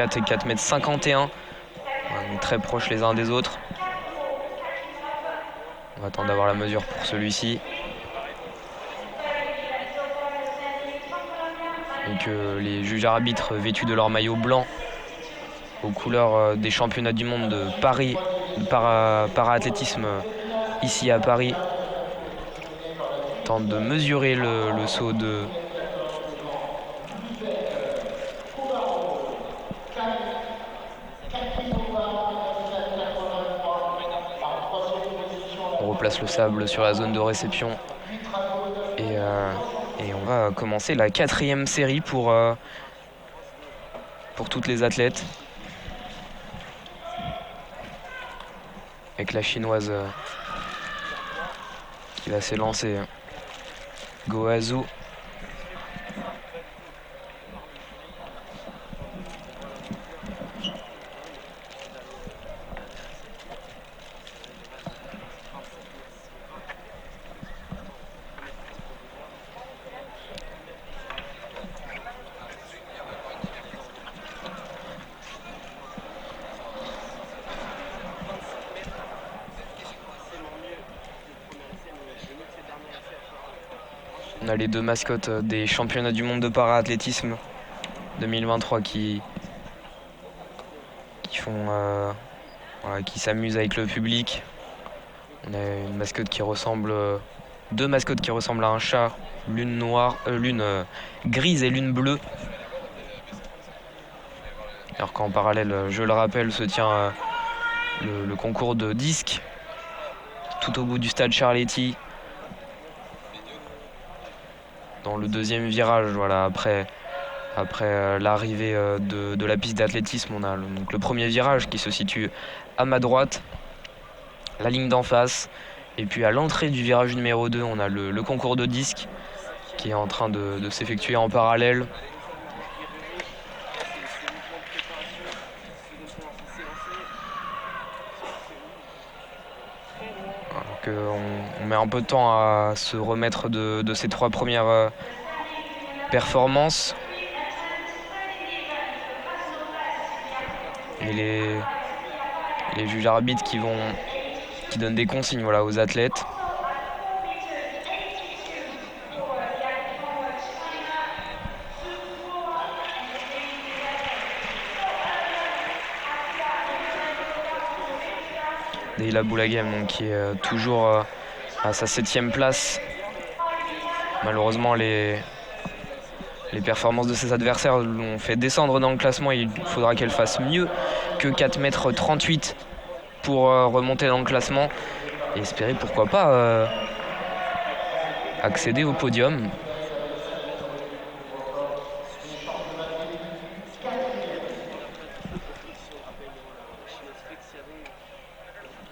et 4,51 m. Très proches les uns des autres. On va attendre d'avoir la mesure pour celui-ci. Et que les juges arbitres vêtus de leur maillot blanc aux couleurs des championnats du monde de Paris, de para-athlétisme ici à Paris, tentent de mesurer le saut de on replace le sable sur la zone de réception et on va commencer la 4e série pour toutes les athlètes, avec la chinoise qui va s'élancer, Goazu. On a les deux mascottes des championnats du monde de para-athlétisme 2023 qui s'amusent avec le public. On a une mascotte qui ressemble, deux mascottes qui ressemblent à un chat, l'une grise et l'une bleue. Alors qu'en parallèle, je le rappelle, se tient le concours de disques tout au bout du stade Charletti. Dans le deuxième virage, voilà, après l'arrivée de la piste d'athlétisme, on a donc le premier virage qui se situe à ma droite, la ligne d'en face, et puis à l'entrée du virage numéro 2, on a le concours de disques qui est en train de s'effectuer en parallèle. On met un peu de temps à se remettre de ces 3 premières performances. Et les juges arbitres qui donnent des consignes, voilà, aux athlètes. Deyla Boulaghem, donc, qui est toujours à sa 7e place. Malheureusement, les performances de ses adversaires l'ont fait descendre dans le classement. Il faudra qu'elle fasse mieux que 4,38 m pour remonter dans le classement et espérer, pourquoi pas, accéder au podium.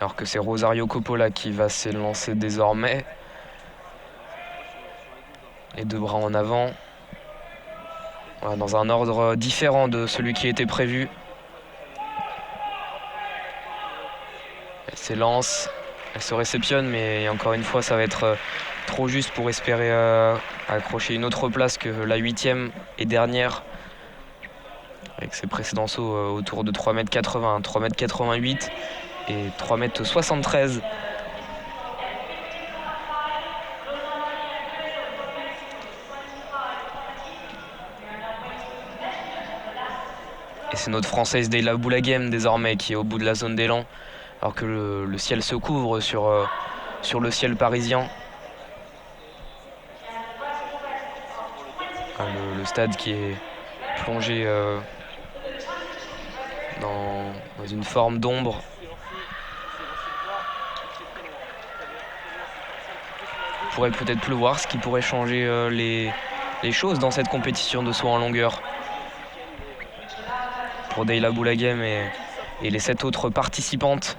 Alors que c'est Rosario Coppola qui va s'élancer désormais. Les deux bras en avant. Voilà, dans un ordre différent de celui qui était prévu. Elle s'élance, elle se réceptionne, mais encore une fois, ça va être trop juste pour espérer accrocher une autre place que la 8e et dernière. Avec ses précédents sauts autour de 3,80 m, 3,88 m et 3,73 m. Et c'est notre Française Deyla Boulaghem désormais qui est au bout de la zone d'élan, alors que le ciel se couvre sur le ciel parisien. Le stade qui est plongé dans une forme d'ombre. Il pourrait peut-être pleuvoir, ce qui pourrait changer les choses dans cette compétition de saut en longueur. Pour Deyla Boulaghem et les 7 autres participantes.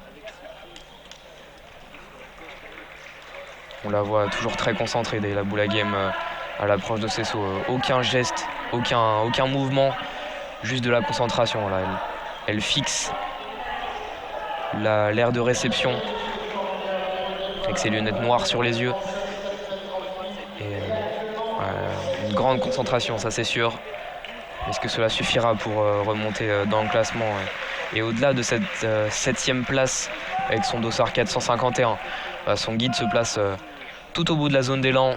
On la voit toujours très concentrée, Deyla Boulaghem, à l'approche de ces sauts. Aucun geste, aucun mouvement, juste de la concentration. Là. Elle fixe l'aire de réception avec ses lunettes noires sur les yeux. Et une grande concentration, ça c'est sûr. Est-ce que cela suffira pour remonter dans le classement et au-delà de cette 7e place avec son dossard 451, son guide se place tout au bout de la zone d'élan,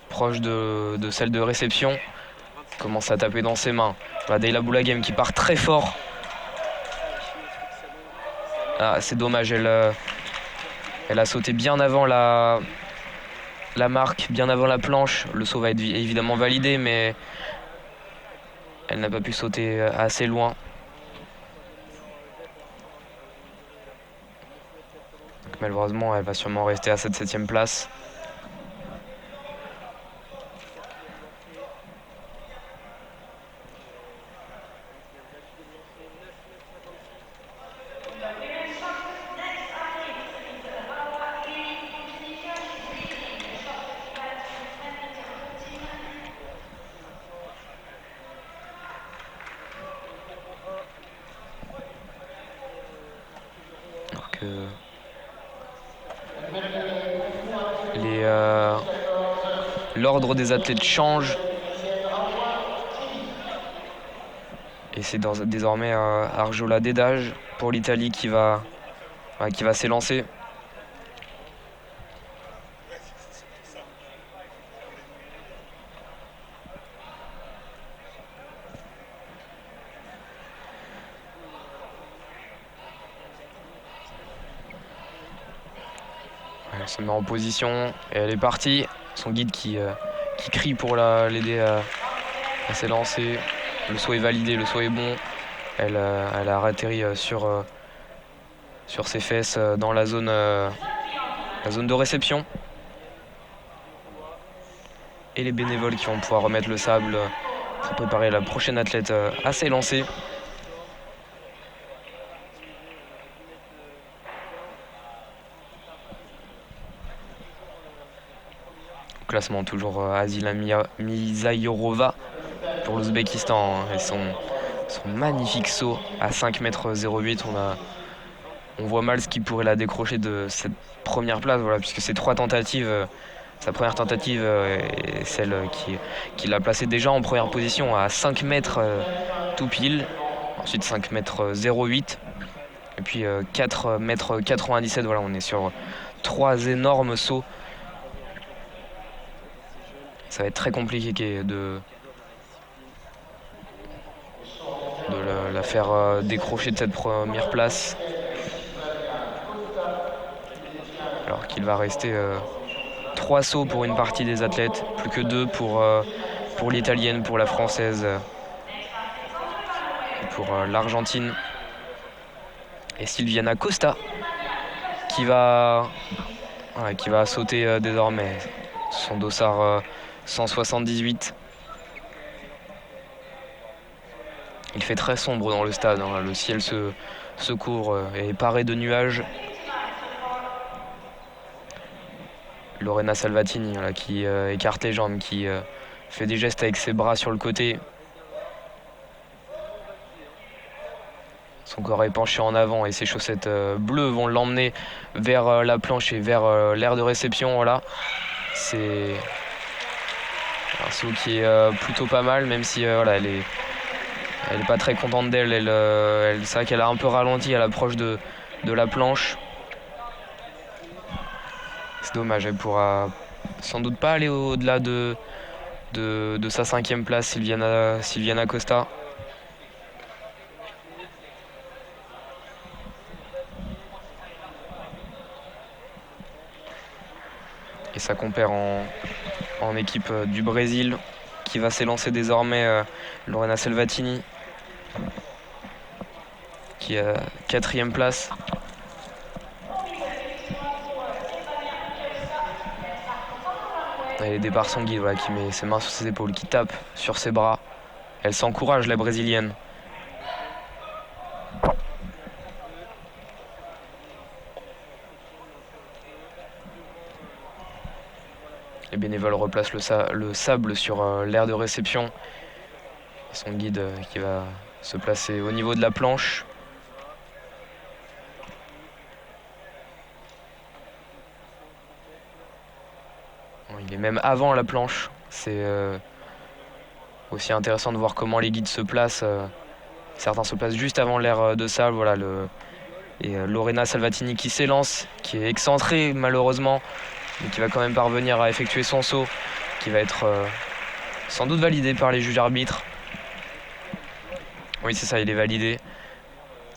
proche de celle de réception. Commence à taper dans ses mains. Deyla Boulaghem qui part très fort. Ah, c'est dommage, elle a sauté bien avant la marque, bien avant la planche. Le saut va être évidemment validé, mais elle n'a pas pu sauter assez loin. Donc, malheureusement, elle va sûrement rester à cette 7e place. L'ordre des athlètes change. Et c'est désormais Arjola Dedaj pour l'Italie qui va s'élancer. Elle se met en position et elle est partie. Son guide qui crie pour l'aider à s'élancer. Le saut est validé, le saut est bon. Elle a atterri sur ses fesses dans la zone de réception. Et les bénévoles qui vont pouvoir remettre le sable pour préparer la prochaine athlète à s'élancer. Classement toujours Azila Mizayorova pour l'Ouzbékistan et son magnifique saut à 5,08 m. On voit mal ce qui pourrait la décrocher de cette première place, voilà, puisque c'est 3 tentatives. Sa première tentative est celle qui l'a placée déjà en première position à 5 mètres tout pile. Ensuite 5,08 m. Et puis 4,97 m. Voilà, on est sur 3 énormes sauts. Ça va être très compliqué de la faire décrocher de cette première place. Alors qu'il va rester 3 sauts pour une partie des athlètes, plus que 2 pour l'italienne, pour la française et pour l'Argentine. Et Silviana Costa qui va sauter désormais son dossard 178. Il fait très sombre dans le stade, hein. Le ciel se couvre et est paré de nuages. Lorena Salvatini qui écarte les jambes, qui fait des gestes avec ses bras sur le côté. Son corps est penché en avant et ses chaussettes bleues vont l'emmener vers la planche et vers l'aire de réception. Voilà. C'est un saut qui est plutôt pas mal, même si elle est pas très contente d'elle. C'est vrai qu'elle a un peu ralenti à l'approche de la planche. C'est dommage, elle pourra sans doute pas aller au-delà de sa 5e place, Silviana Costa. Et sa compère en équipe du Brésil qui va s'élancer désormais, Lorena Salvatini, qui est 4e place. Elle est aidée par son guide, qui met ses mains sur ses épaules, qui tape sur ses bras. Elle s'encourage, la brésilienne. bénévoles replacent le sable sur l'aire de réception. Et son guide qui va se placer au niveau de la planche. Bon, il est même avant la planche. C'est aussi intéressant de voir comment les guides se placent. Certains se placent juste avant l'aire de sable. Voilà, et Lorena Salvatini qui s'élance, qui est excentrée malheureusement, mais qui va quand même parvenir à effectuer son saut, qui va être sans doute validé par les juges arbitres. Oui, c'est ça, il est validé.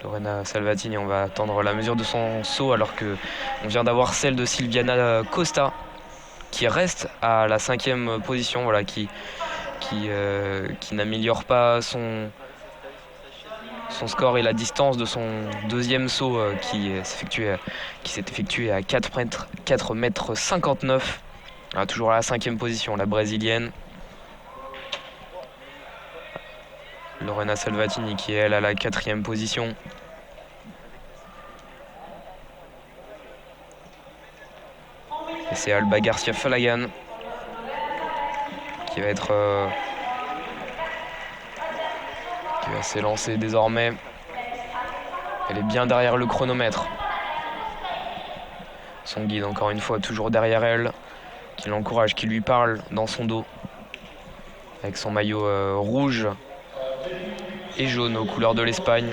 Lorena Salvatini, on va attendre la mesure de son saut alors que on vient d'avoir celle de Silviana Costa qui reste à la 5e position, voilà, qui n'améliore pas son score et la distance de son deuxième saut qui s'est effectué à 4 mètres 59. Voilà, toujours à la 5e position, la brésilienne. Lorena Salvatini qui est elle à la 4e position. Et c'est Alba Garcia Falagan qui va être qui va s'élancer désormais. Elle est bien derrière le chronomètre. Son guide encore une fois toujours derrière elle, qui l'encourage, qui lui parle dans son dos avec son maillot rouge et jaune aux couleurs de l'Espagne.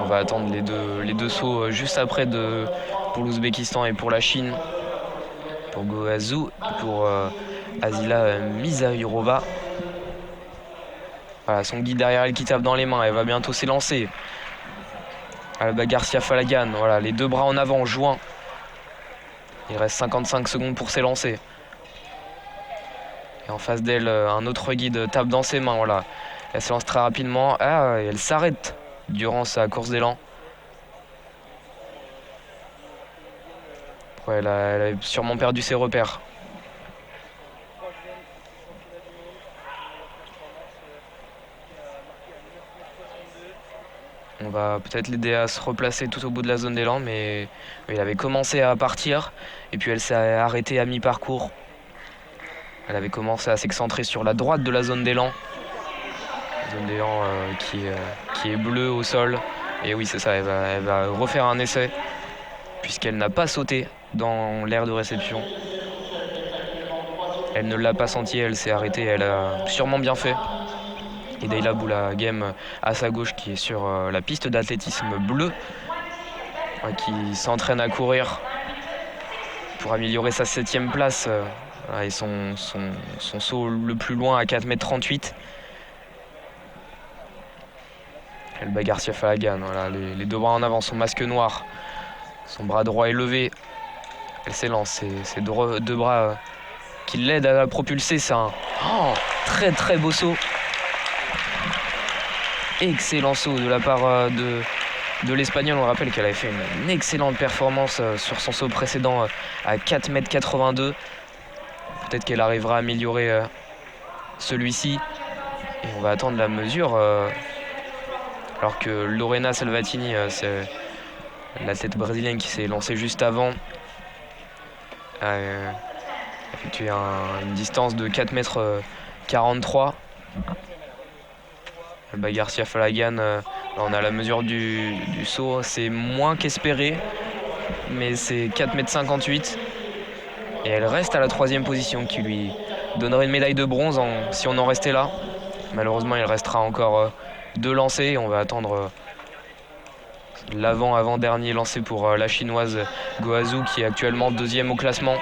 On va attendre les deux sauts juste après pour l'Ouzbékistan et pour la Chine. Pour Goazou et pour Azila Mizairova. Voilà, son guide derrière elle qui tape dans les mains, elle va bientôt s'élancer. Alba Garcia Falagan, voilà, les deux bras en avant, joints. Il reste 55 secondes pour s'élancer. Et en face d'elle, un autre guide tape dans ses mains, voilà. Elle s'élance très rapidement. Ah, et elle s'arrête durant sa course d'élan. Ouais, elle a sûrement perdu ses repères. On va peut-être l'aider à se replacer tout au bout de la zone d'élan, mais il avait commencé à partir et puis elle s'est arrêtée à mi-parcours. Elle avait commencé à s'excentrer sur la droite de la zone d'élan. Zone d'élan qui est bleue au sol. Et oui, c'est ça, elle va refaire un essai puisqu'elle n'a pas sauté dans l'aire de réception. Elle ne l'a pas senti, elle s'est arrêtée, elle a sûrement bien fait. Et Deyla Boulaghem à sa gauche qui est sur la piste d'athlétisme bleue, qui s'entraîne à courir pour améliorer sa 7e place et son saut le plus loin à 4,38 m. Alba Garcia Falagan, voilà, les deux bras en avant, son masque noir, son bras droit est levé. Elle s'élance, ses deux bras qui l'aident à la propulser. C'est un très très beau saut. Excellent saut de la part de l'Espagnol. On rappelle qu'elle avait fait une excellente performance sur son saut précédent à 4,82 m. Peut-être qu'elle arrivera à améliorer celui-ci. Et on va attendre la mesure. Alors que Lorena Salvatini, c'est l'athlète brésilienne qui s'est lancée juste avant, a effectué une distance de 4,43 m. Alba Garcia Falagan, là on a la mesure du saut, c'est moins qu'espéré, mais c'est 4,58 m. Et elle reste à la 3e position, qui lui donnerait une médaille de bronze si on en restait là. Malheureusement, il restera encore 2 lancers. On va attendre l'avant-dernier lancé pour la chinoise Goazou, qui est actuellement 2e au classement.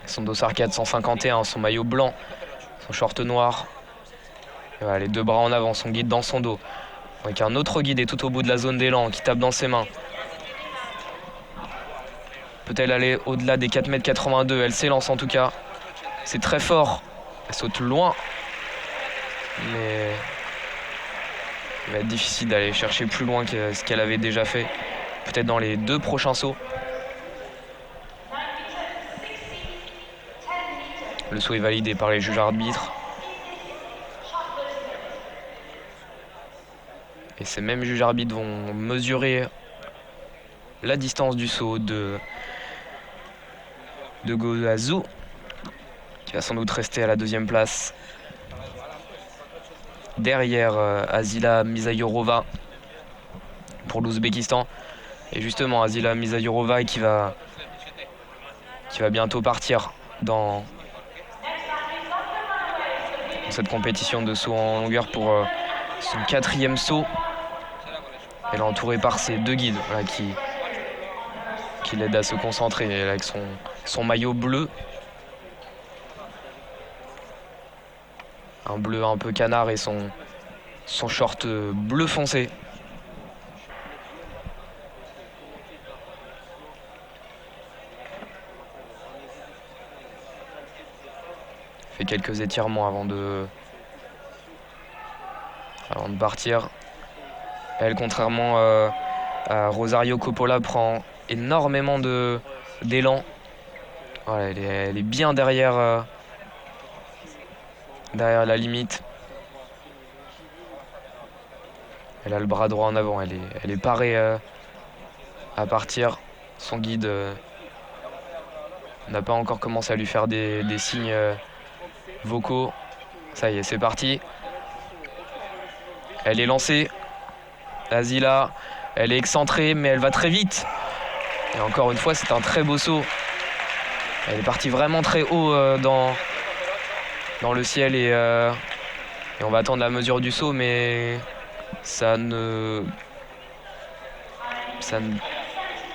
Son dossard 451, son maillot blanc, son short noir. Et voilà, les deux bras en avant, son guide dans son dos. Avec un autre guide est tout au bout de la zone d'élan qui tape dans ses mains. Peut-elle aller au-delà des 4,82 m? Elle s'élance en tout cas. C'est très fort. Elle saute loin. Mais il va être difficile d'aller chercher plus loin que ce qu'elle avait déjà fait. Peut-être dans les 2 prochains sauts. Le saut est validé par les juges arbitres. Et ces mêmes juges arbitres vont mesurer la distance du saut de Goazou, qui va sans doute rester à la deuxième place. Derrière Azila Misayorova pour l'Ouzbékistan. Et justement, Azila Misayorova qui va bientôt partir dans cette compétition de saut en longueur pour son 4e saut. Elle est entourée par ses 2 guides voilà, qui l'aident à se concentrer avec son maillot bleu. Un bleu un peu canard et son short bleu foncé. Fait quelques étirements avant de partir. Elle, contrairement à Rosario Coppola, prend énormément d'élan. Voilà, elle est bien derrière la limite. Elle a le bras droit en avant, elle est parée à partir. Son guide n'a pas encore commencé à lui faire des signes vocaux. Ça y est, c'est parti. Elle est lancée. Azila, elle est excentrée, mais elle va très vite. Et encore une fois, c'est un très beau saut. Elle est partie vraiment très haut dans le ciel et on va attendre la mesure du saut, mais ça ne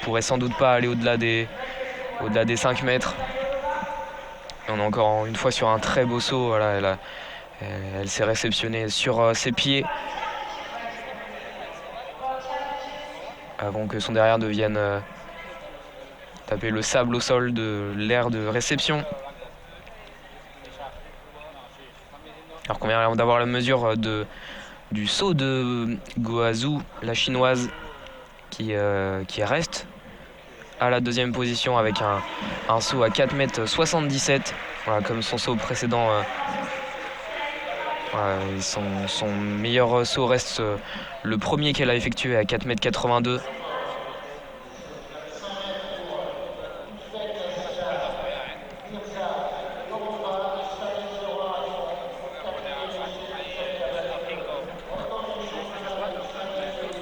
pourrait sans doute pas aller au-delà des 5 mètres. Et on est encore une fois sur un très beau saut. Voilà, elle s'est réceptionnée sur ses pieds avant que son derrière ne vienne taper le sable au sol de l'aire de réception. Alors qu'on vient d'avoir la mesure du saut de Goazou, la chinoise, qui reste à la 2e position avec un saut à 4,77 m. Voilà, comme son saut précédent. Son meilleur saut reste le premier qu'elle a effectué à 4,82 m.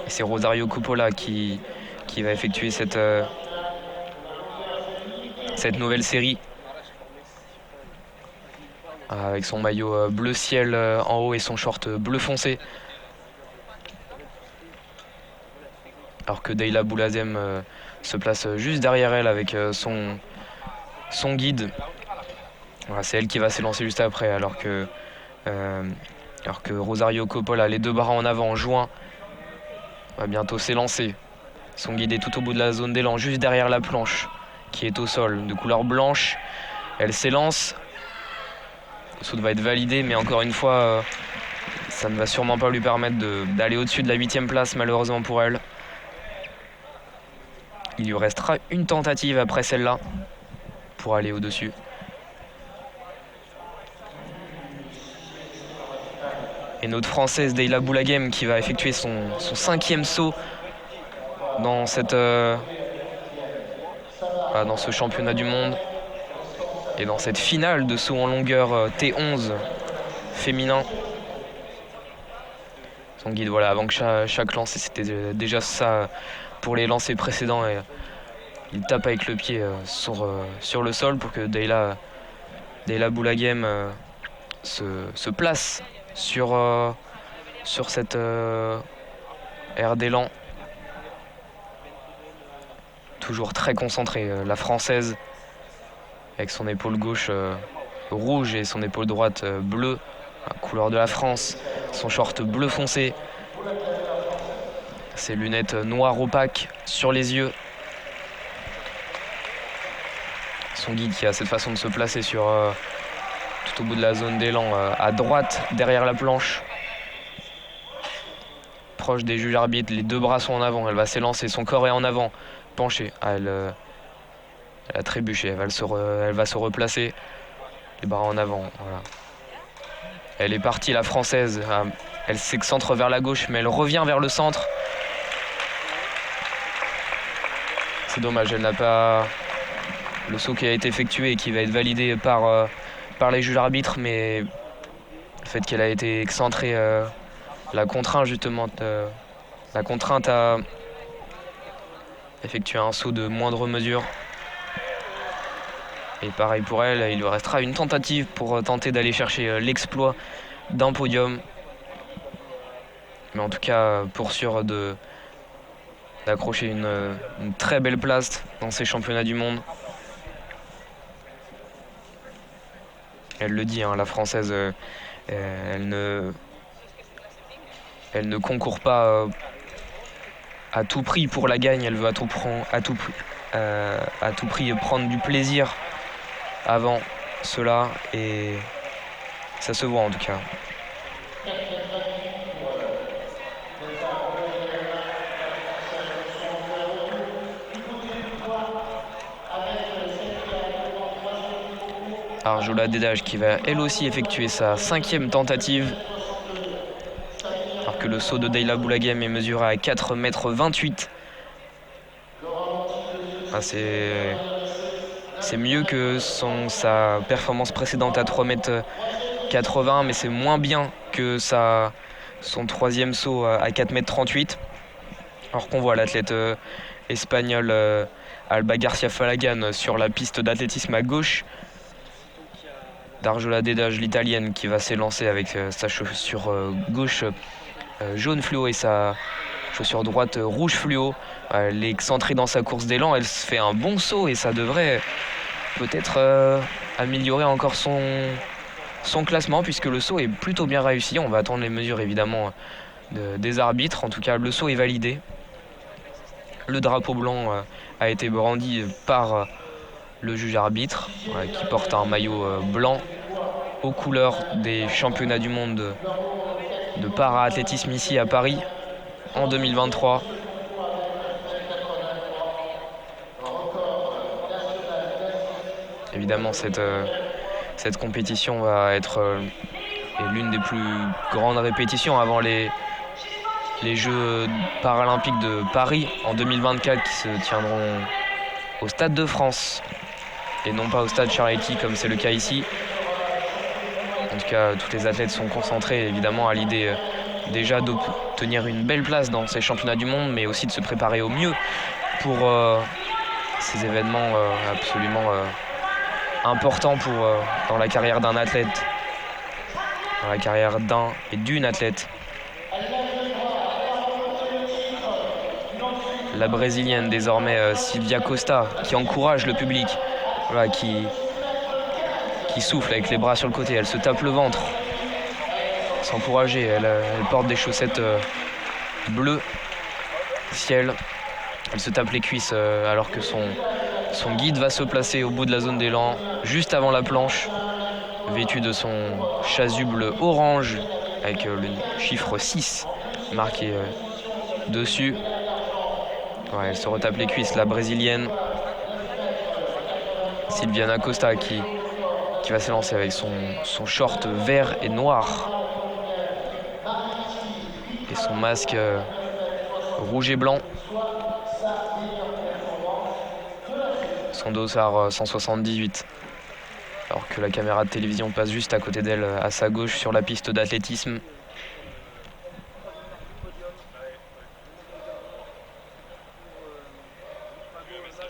C'est Rosario Coppola qui va effectuer cette nouvelle série avec son maillot bleu ciel en haut et son short bleu foncé. Alors que Deyla Boulazem se place juste derrière elle avec son guide. Voilà, c'est elle qui va s'élancer juste après, alors que Rosario Coppola, les 2 bras en avant, joints, va bientôt s'élancer. Son guide est tout au bout de la zone d'élan, juste derrière la planche, qui est au sol, de couleur blanche. Elle s'élance. Le saut va être validé, mais encore une fois, ça ne va sûrement pas lui permettre d'aller au-dessus de la 8e place, malheureusement pour elle. Il lui restera une tentative après celle-là pour aller au-dessus. Et notre Française Deyla Boulaghem qui va effectuer son 5e saut dans dans ce championnat du monde et dans cette finale de saut en longueur T11 féminin. Son guide, voilà, avant que chaque lancer, c'était déjà ça pour les lancers précédents. Et il tape avec le pied sur le sol pour que Deyla Boulaghem se place sur cette aire d'élan. Toujours très concentrée, la Française, avec son épaule gauche rouge et son épaule droite bleue, la couleur de la France, son short bleu foncé, ses lunettes noires opaques sur les yeux. Son guide qui a cette façon de se placer tout au bout de la zone d'élan, à droite, derrière la planche. Proche des juges arbitres, les 2 bras sont en avant, elle va s'élancer, son corps est en avant, penché. Elle a trébuché, elle va se replacer. les bras en avant. Voilà. Elle est partie, la Française. Elle s'excentre vers la gauche, mais elle revient vers le centre. C'est dommage, elle n'a pas le saut qui a été effectué et qui va être validé par les juges arbitres, mais le fait qu'elle a été excentrée la contraint justement la contrainte à effectuer un saut de moindre mesure. Et pareil pour elle, il lui restera une tentative pour tenter d'aller chercher l'exploit d'un podium. Mais en tout cas, pour sûr d'accrocher une très belle place dans ces championnats du monde. Elle le dit, hein, la Française, elle ne concourt pas à tout prix pour la gagne. Elle veut à tout prix prendre du plaisir avant cela, et ça se voit en tout cas. Arjola Dedaj qui va elle aussi effectuer sa 5e tentative, alors que le saut de Deyla Boulaghem est mesuré à 4,28 m. C'est mieux que sa performance précédente à 3,80 m, mais c'est moins bien que son 3e saut à 4,38 m. Alors qu'on voit l'athlète espagnol Alba Garcia Falagan sur la piste d'athlétisme à gauche d'Arjola Dedaj, l'italienne, qui va s'élancer avec sa chaussure gauche jaune fluo et sa chaussure droite rouge fluo. Elle est excentrée dans sa course d'élan, elle se fait un bon saut et ça devrait peut-être améliorer encore son classement, puisque le saut est plutôt bien réussi. On va attendre les mesures évidemment des arbitres. En tout cas, le saut est validé. Le drapeau blanc a été brandi par le juge arbitre, qui porte un maillot blanc aux couleurs des championnats du monde de para-athlétisme ici à Paris en 2023. Évidemment, cette compétition va être l'une des plus grandes répétitions avant les Jeux paralympiques de Paris en 2024, qui se tiendront au Stade de France et non pas au Stade Charletti comme c'est le cas ici. En tout cas, tous les athlètes sont concentrés évidemment à l'idée déjà d'obtenir une belle place dans ces championnats du monde, mais aussi de se préparer au mieux pour ces événements absolument importants dans la carrière d'un athlète, dans la carrière d'un et d'une athlète. La brésilienne désormais Silvia Costa, qui encourage le public, voilà, qui souffle avec les bras sur le côté, elle se tape le ventre, s'encourager, elle porte des chaussettes bleues ciel, elle se tape les cuisses alors que son guide va se placer au bout de la zone d'élan, juste avant la planche, vêtu de son chasuble orange avec le chiffre 6 marqué dessus. Ouais, elle se retape les cuisses, la brésilienne Silvia Costa qui va s'élancer avec son short vert et noir et son masque rouge et blanc, son dossard 178, alors que la caméra de télévision passe juste à côté d'elle, à sa gauche, sur la piste d'athlétisme.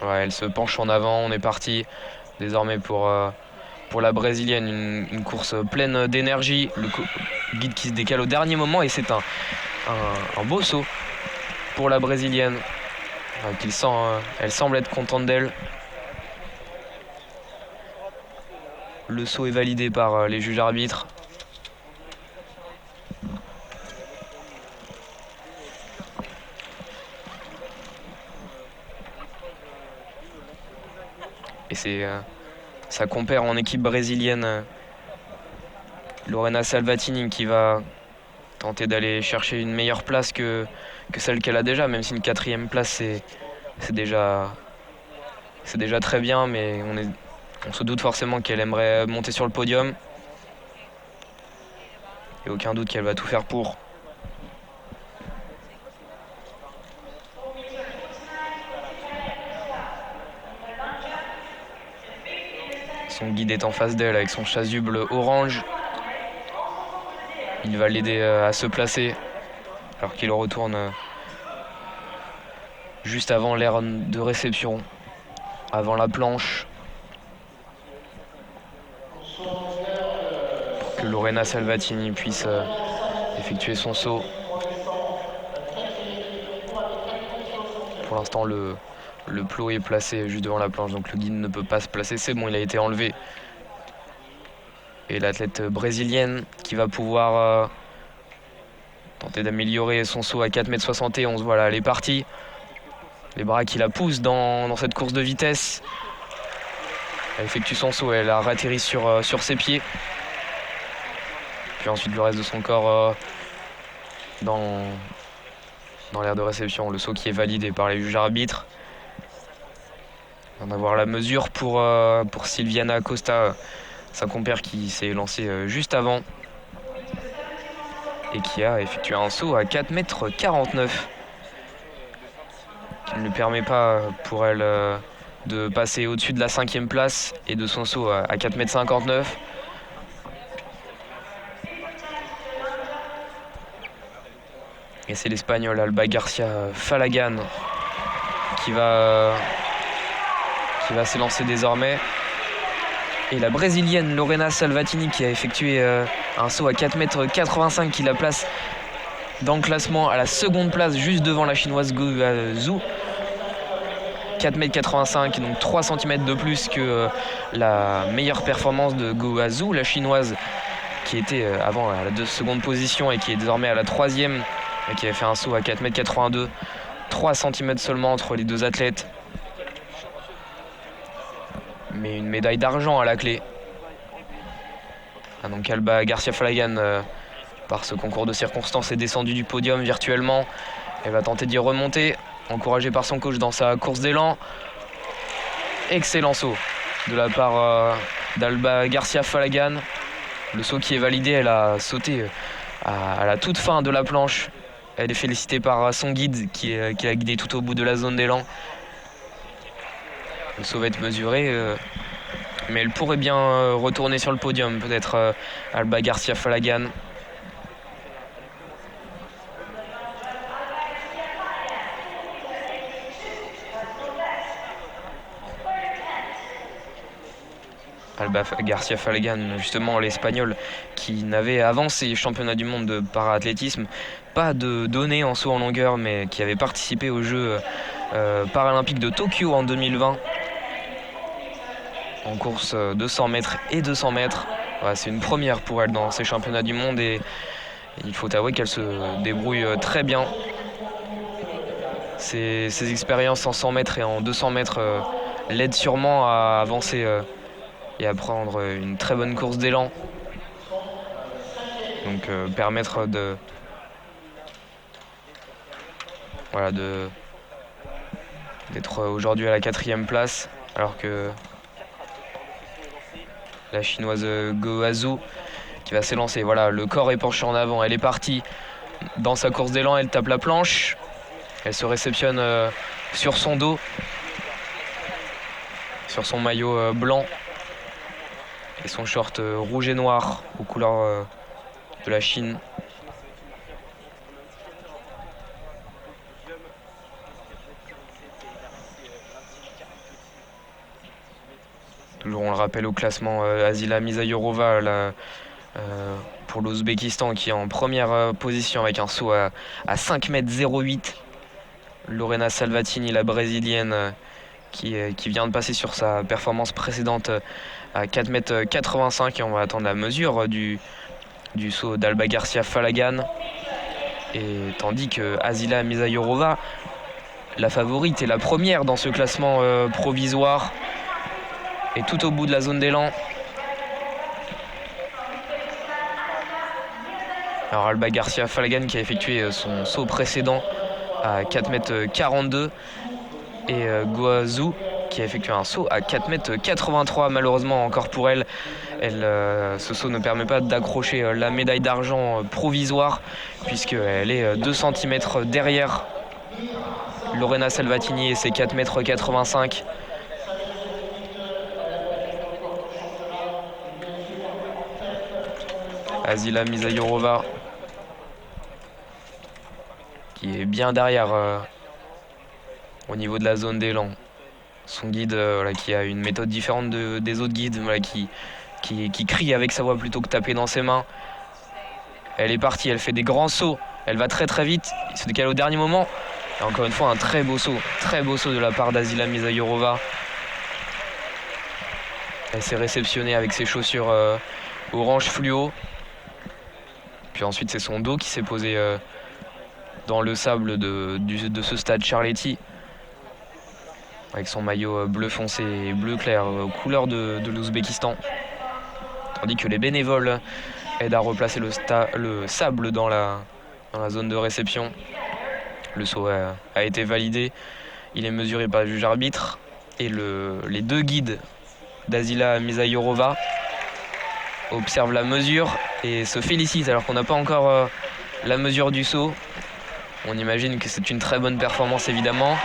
Ouais, elle se penche en avant, on est parti désormais pour la brésilienne, une course pleine d'énergie, le guide qui se décale au dernier moment, et c'est un beau saut pour la brésilienne, elle semble être contente d'elle. Le saut est validé par les juges arbitres. Et c'est sa compère en équipe brésilienne, Lorena Salvatini, qui va tenter d'aller chercher une meilleure place que celle qu'elle a déjà, même si une 4e place c'est déjà très bien, mais on est On se doute forcément qu'elle aimerait monter sur le podium. Et aucun doute qu'elle va tout faire pour. Son guide est en face d'elle avec son chasuble orange. Il va l'aider à se placer alors qu'il retourne juste avant l'aire de réception, avant la planche, pour que Lorena Salvatini puisse effectuer son saut. Pour l'instant, le plot est placé juste devant la planche, donc le guide ne peut pas se placer. C'est bon, il a été enlevé. Et l'athlète brésilienne qui va pouvoir tenter d'améliorer son saut à 4,71 m. Voilà, elle est partie. Les bras qui la poussent dans cette course de vitesse. Elle effectue son saut, elle a atterri sur ses pieds. Puis ensuite le reste de son corps dans l'aire de réception. Le saut qui est validé par les juges arbitres. On va avoir la mesure pour Silviana Costa, sa compère qui s'est lancée juste avant et qui a effectué un saut à 4,49 m, qui ne lui permet pas pour elle de passer au-dessus de la 5e place et de son saut à 4,59 m. Et c'est l'Espagnol Alba Garcia Falagan qui va s'élancer désormais. Et la Brésilienne Lorena Salvatini qui a effectué un saut à 4,85 m qui la place dans le classement à la seconde place, juste devant la chinoise Go Zhu. 4,85 m, donc 3 cm de plus que la meilleure performance de Go Zhu, la chinoise qui était avant à la seconde position et qui est désormais à la 3e et qui avait fait un saut à 4,82 m. 3 cm seulement entre les deux athlètes. Mais une médaille d'argent à la clé. Donc Alba Garcia Falagan, par ce concours de circonstances, est descendue du podium virtuellement. Elle va tenter d'y remonter, encouragée par son coach dans sa course d'élan. Excellent saut de la part d'Alba Garcia Falagan. Le saut qui est validé, elle a sauté à la toute fin de la planche. Elle est félicitée par son guide qui l'a guidée tout au bout de la zone d'élan. Le saut va être mesuré, mais elle pourrait bien retourner sur le podium, peut-être Alba Garcia Falagan. Alba Garcia Falagan, justement l'Espagnol, qui n'avait avant ses championnats du monde de para-athlétisme pas de données en saut en longueur, mais qui avait participé aux Jeux paralympiques de Tokyo en 2020. En course 200 mètres et 200 mètres. Voilà, c'est une première pour elle dans ces championnats du monde et il faut avouer qu'elle se débrouille très bien. Ses expériences en 100 mètres et en 200 mètres l'aident sûrement à avancer et à prendre une très bonne course d'élan. Donc permettre d'être aujourd'hui à la 4e place, alors que la chinoise Go Zhu qui va s'élancer. Voilà, le corps est penché en avant. Elle est partie dans sa course d'élan. Elle tape la planche. Elle se réceptionne sur son dos, sur son maillot blanc et son short rouge et noir aux couleurs de la Chine. Toujours, on le rappelle, au classement, Asila Misayorova pour l'Ouzbékistan qui est en première position avec un saut à 5,08 m. Lorena Salvatini, la brésilienne, qui vient de passer sur sa performance précédente à 4,85 m. Et on va attendre la mesure du saut d'Alba Garcia Falagan. Et tandis que Asila Misayorova, la favorite et la première dans ce classement provisoire, et tout au bout de la zone d'élan. Alors Alba Garcia Falagan qui a effectué son saut précédent à 4,42 m et Go Zhu qui a effectué un saut à 4,83 m malheureusement encore pour elle. Ce saut ne permet pas d'accrocher la médaille d'argent provisoire puisqu'elle est 2 cm derrière Lorena Salvatini et ses 4,85 m. Asila Misailorova qui est bien derrière au niveau de la zone d'élan. Son guide qui a une méthode différente des autres guides, qui crie avec sa voix plutôt que taper dans ses mains. Elle est partie, elle fait des grands sauts, elle va très très vite, il se décale au dernier moment. Et encore une fois un très beau saut de la part d'Asila Misailorova. Elle s'est réceptionnée avec ses chaussures orange fluo. Puis ensuite c'est son dos qui s'est posé dans le sable de ce stade Charletti. Avec son maillot bleu foncé et bleu clair, couleur de l'Ouzbékistan. Tandis que les bénévoles aident à replacer le sable dans la zone de réception. Le saut a été validé. Il est mesuré par le juge arbitre. Et les deux guides d'Asila Misailorova observent la mesure et se félicitent alors qu'on n'a pas encore la mesure du saut. On imagine que c'est une très bonne performance évidemment.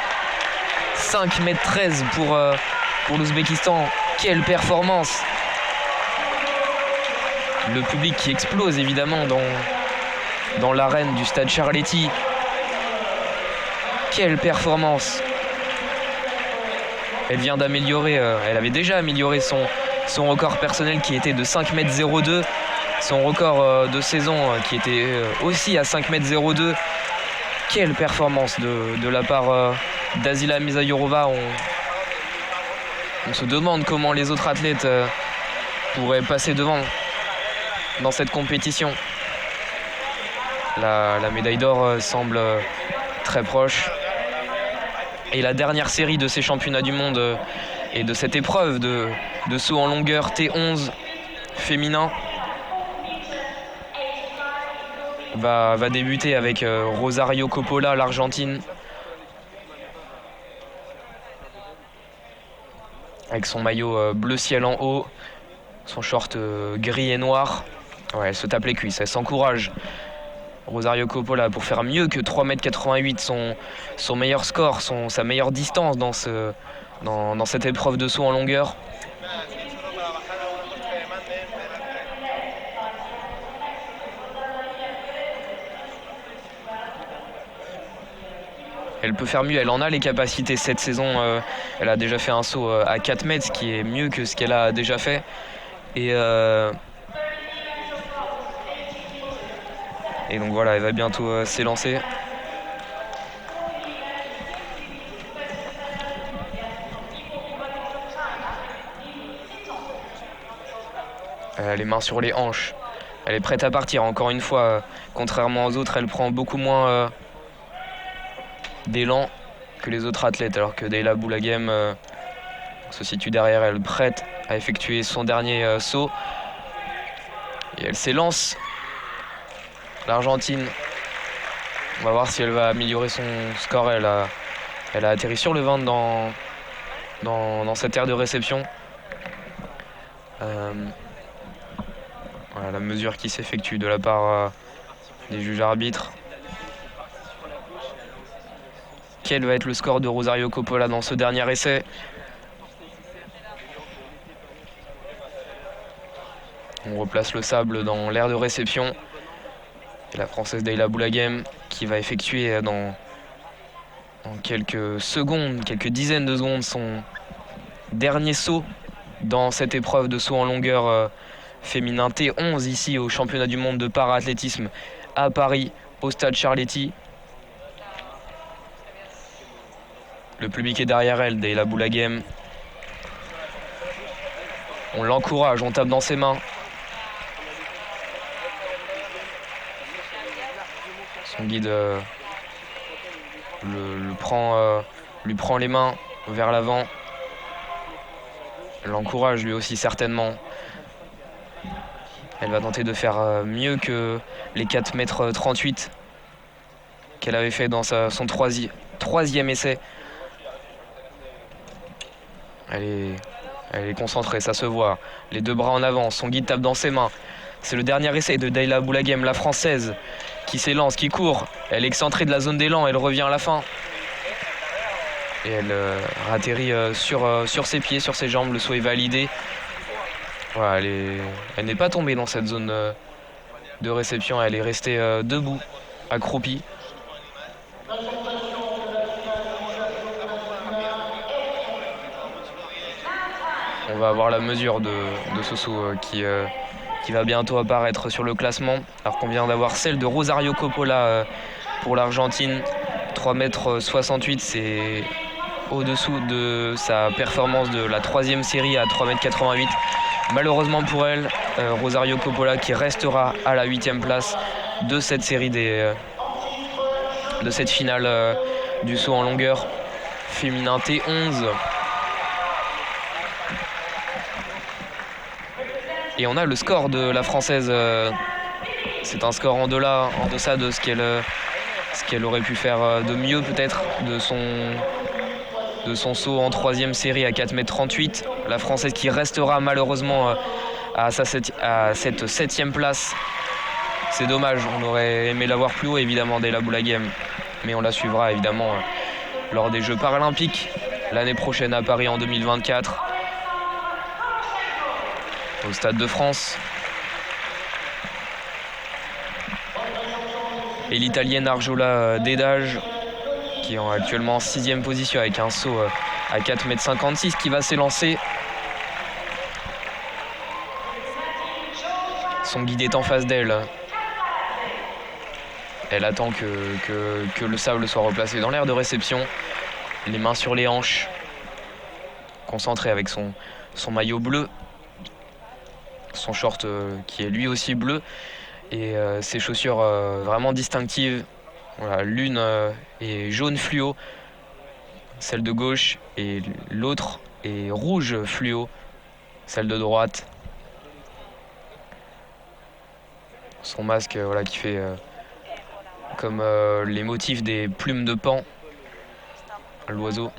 5,13 m pour l'Ouzbékistan. Quelle performance! Le public qui explose évidemment dans l'arène du stade Charletti. Quelle performance! Elle vient d'améliorer, elle avait déjà amélioré son record personnel qui était de 5,02 m. Son record de saison qui était aussi à 5,02 m. Quelle performance de la part d'Asila Misailorova. On se demande comment les autres athlètes pourraient passer devant dans cette compétition. La médaille d'or semble très proche. Et la dernière série de ces championnats du monde et de cette épreuve de saut en longueur T11 féminin va débuter avec Rosario Coppola, l'Argentine. Avec son maillot bleu ciel en haut, son short gris et noir. Ouais, elle se tape les cuisses, elle s'encourage. Rosario Coppola pour faire mieux que 3,88 m, son meilleur score, sa meilleure distance dans cette épreuve de saut en longueur. Elle peut faire mieux, elle en a les capacités cette saison. Elle a déjà fait un saut à 4 mètres, ce qui est mieux que ce qu'elle a déjà fait. Et donc voilà, elle va bientôt s'élancer. Elle a les mains sur les hanches. Elle est prête à partir. Encore une fois, contrairement aux autres, elle prend beaucoup moins d'élan que les autres athlètes. Alors que Dayla Boulaghem se situe derrière elle, prête à effectuer son dernier saut. Et elle s'élance. L'Argentine, on va voir si elle va améliorer son score. Elle a atterri sur le 20 dans cette aire de réception. Voilà la mesure qui s'effectue de la part des juges arbitres. Quel va être le score de Rosario Coppola dans ce dernier essai? On replace le sable dans l'aire de réception. Et la Française Dayla Boulaghem qui va effectuer dans quelques secondes, quelques dizaines de secondes, son dernier saut dans cette épreuve de saut en longueur féminin T11 ici au championnat du monde de para-athlétisme à Paris, au stade Charletti. Le public est derrière elle, Dayla Boulaghem. On l'encourage, on tape dans ses mains. Son guide lui prend les mains vers l'avant. L'encourage lui aussi certainement. Elle va tenter de faire mieux que les 4,38 m qu'elle avait fait dans son troisième essai. Elle est concentrée, ça se voit. Les deux bras en avant, son guide tape dans ses mains. C'est le dernier essai de Dayla Boulaghem, la française, qui s'élance, qui court. Elle est excentrée de la zone d'élan, elle revient à la fin. Et elle atterrit sur ses pieds, sur ses jambes, le saut est validé. Voilà, elle n'est pas tombée dans cette zone de réception, elle est restée debout, accroupie. On va avoir la mesure de ce saut qui va bientôt apparaître sur le classement. Alors qu'on vient d'avoir celle de Rosario Coppola pour l'Argentine. 3,68 m, c'est au-dessous de sa performance de la 3e série à 3,88 m. Malheureusement pour elle, Rosario Coppola qui restera à la 8e place de cette série de cette finale du saut en longueur féminin T11. Et on a le score de la française. C'est un score en deçà de ce qu'elle aurait pu faire de mieux peut-être de son saut en 3e série à 4,38 m. La française qui restera malheureusement à cette 7e place. C'est dommage, on aurait aimé la voir plus haut évidemment Dayla Boulaghem. Mais on la suivra évidemment lors des Jeux paralympiques l'année prochaine à Paris en 2024. Au Stade de France. Et l'Italienne Arjola Dedage qui est actuellement en 6e position avec un saut à 4,56 m qui va s'élancer. Son guide est en face d'elle. Elle attend que le sable soit replacé dans l'aire de réception. Les mains sur les hanches. Concentrée avec son maillot bleu. Son short qui est lui aussi bleu. Et ses chaussures vraiment distinctives. Voilà, l'une est jaune fluo, celle de gauche, et l'autre est rouge fluo, celle de droite. Son masque voilà, qui fait comme les motifs des plumes de paon, l'oiseau.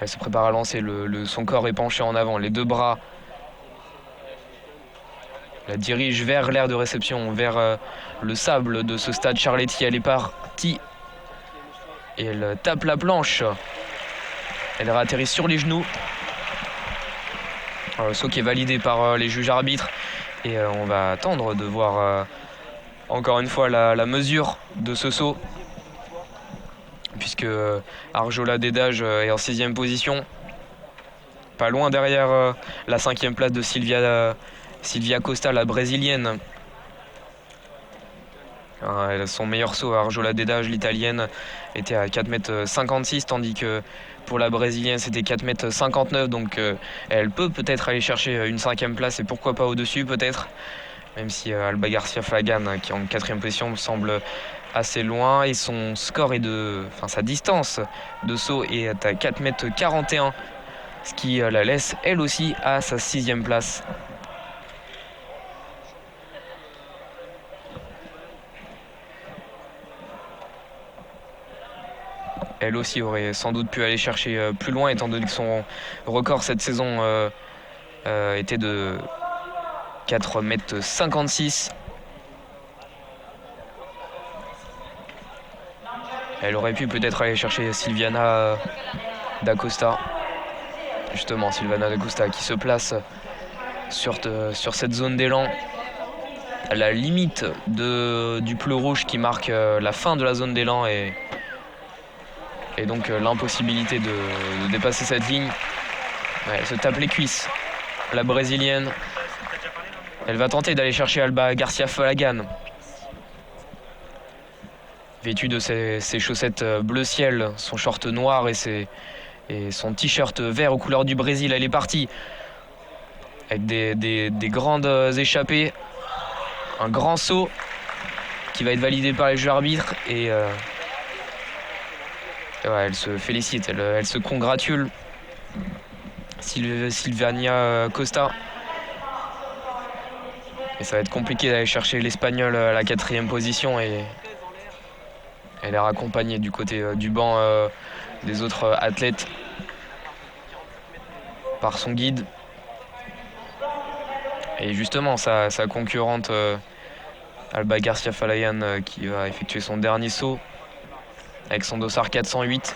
Elle se prépare à lancer, son corps est penché en avant, les deux bras la dirige vers l'aire de réception, vers le sable de ce stade Charletti. Elle est partie et elle tape la planche. Elle atterrit sur les genoux. Le saut qui est validé par les juges arbitres. Et on va attendre de voir encore une fois la mesure de ce saut. Puisque Arjola Dedage est en 6e position. Pas loin derrière la 5e place de Silvia Costa, la brésilienne. Son meilleur saut, Arjola Dedage, l'italienne, était à 4,56 m, tandis que pour la brésilienne, c'était 4,59 m. Donc elle peut peut-être aller chercher une 5e place et pourquoi pas au-dessus peut-être. Même si Alba Garcia Fagan, qui est en 4e position, me semble assez loin. Et son score sa distance de saut est à 4,41 m. Ce qui la laisse elle aussi à sa 6e place. Elle aussi aurait sans doute pu aller chercher plus loin, étant donné que son record cette saison était de 4,56 m. Elle aurait pu peut-être aller chercher Silvana D'Acosta. Justement, Silvana D'Acosta qui se place sur cette zone d'élan, à la limite du bleu rouge qui marque la fin de la zone d'élan et donc l'impossibilité de dépasser cette ligne. Elle se tape les cuisses, la brésilienne. Elle va tenter d'aller chercher Alba Garcia Fagan. Vêtue de ses chaussettes bleu ciel, son short noir et son t-shirt vert aux couleurs du Brésil. Elle est partie avec des grandes échappées. Un grand saut qui va être validé par les juges arbitres. Et elle se félicite, elle se congratule. Silvania Costa. Et ça va être compliqué d'aller chercher l'Espagnol à la 4e position. Et elle est accompagnée du côté du banc des autres athlètes. par son guide. Et justement, sa concurrente Alba Garcia Falayan qui va effectuer son dernier saut avec son dossard 408.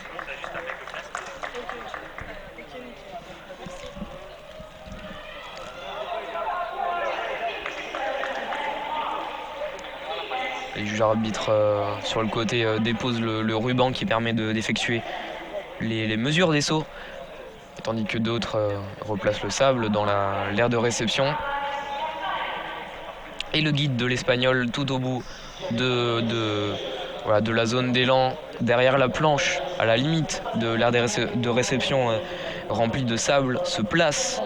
Les juges arbitres sur le côté déposent le ruban qui permet d'effectuer les mesures des sauts, tandis que d'autres replacent le sable dans l'aire de réception. Et le guide de l'Espagnol tout au bout de la zone d'élan, derrière la planche, à la limite de l'aire de réception remplie de sable, se place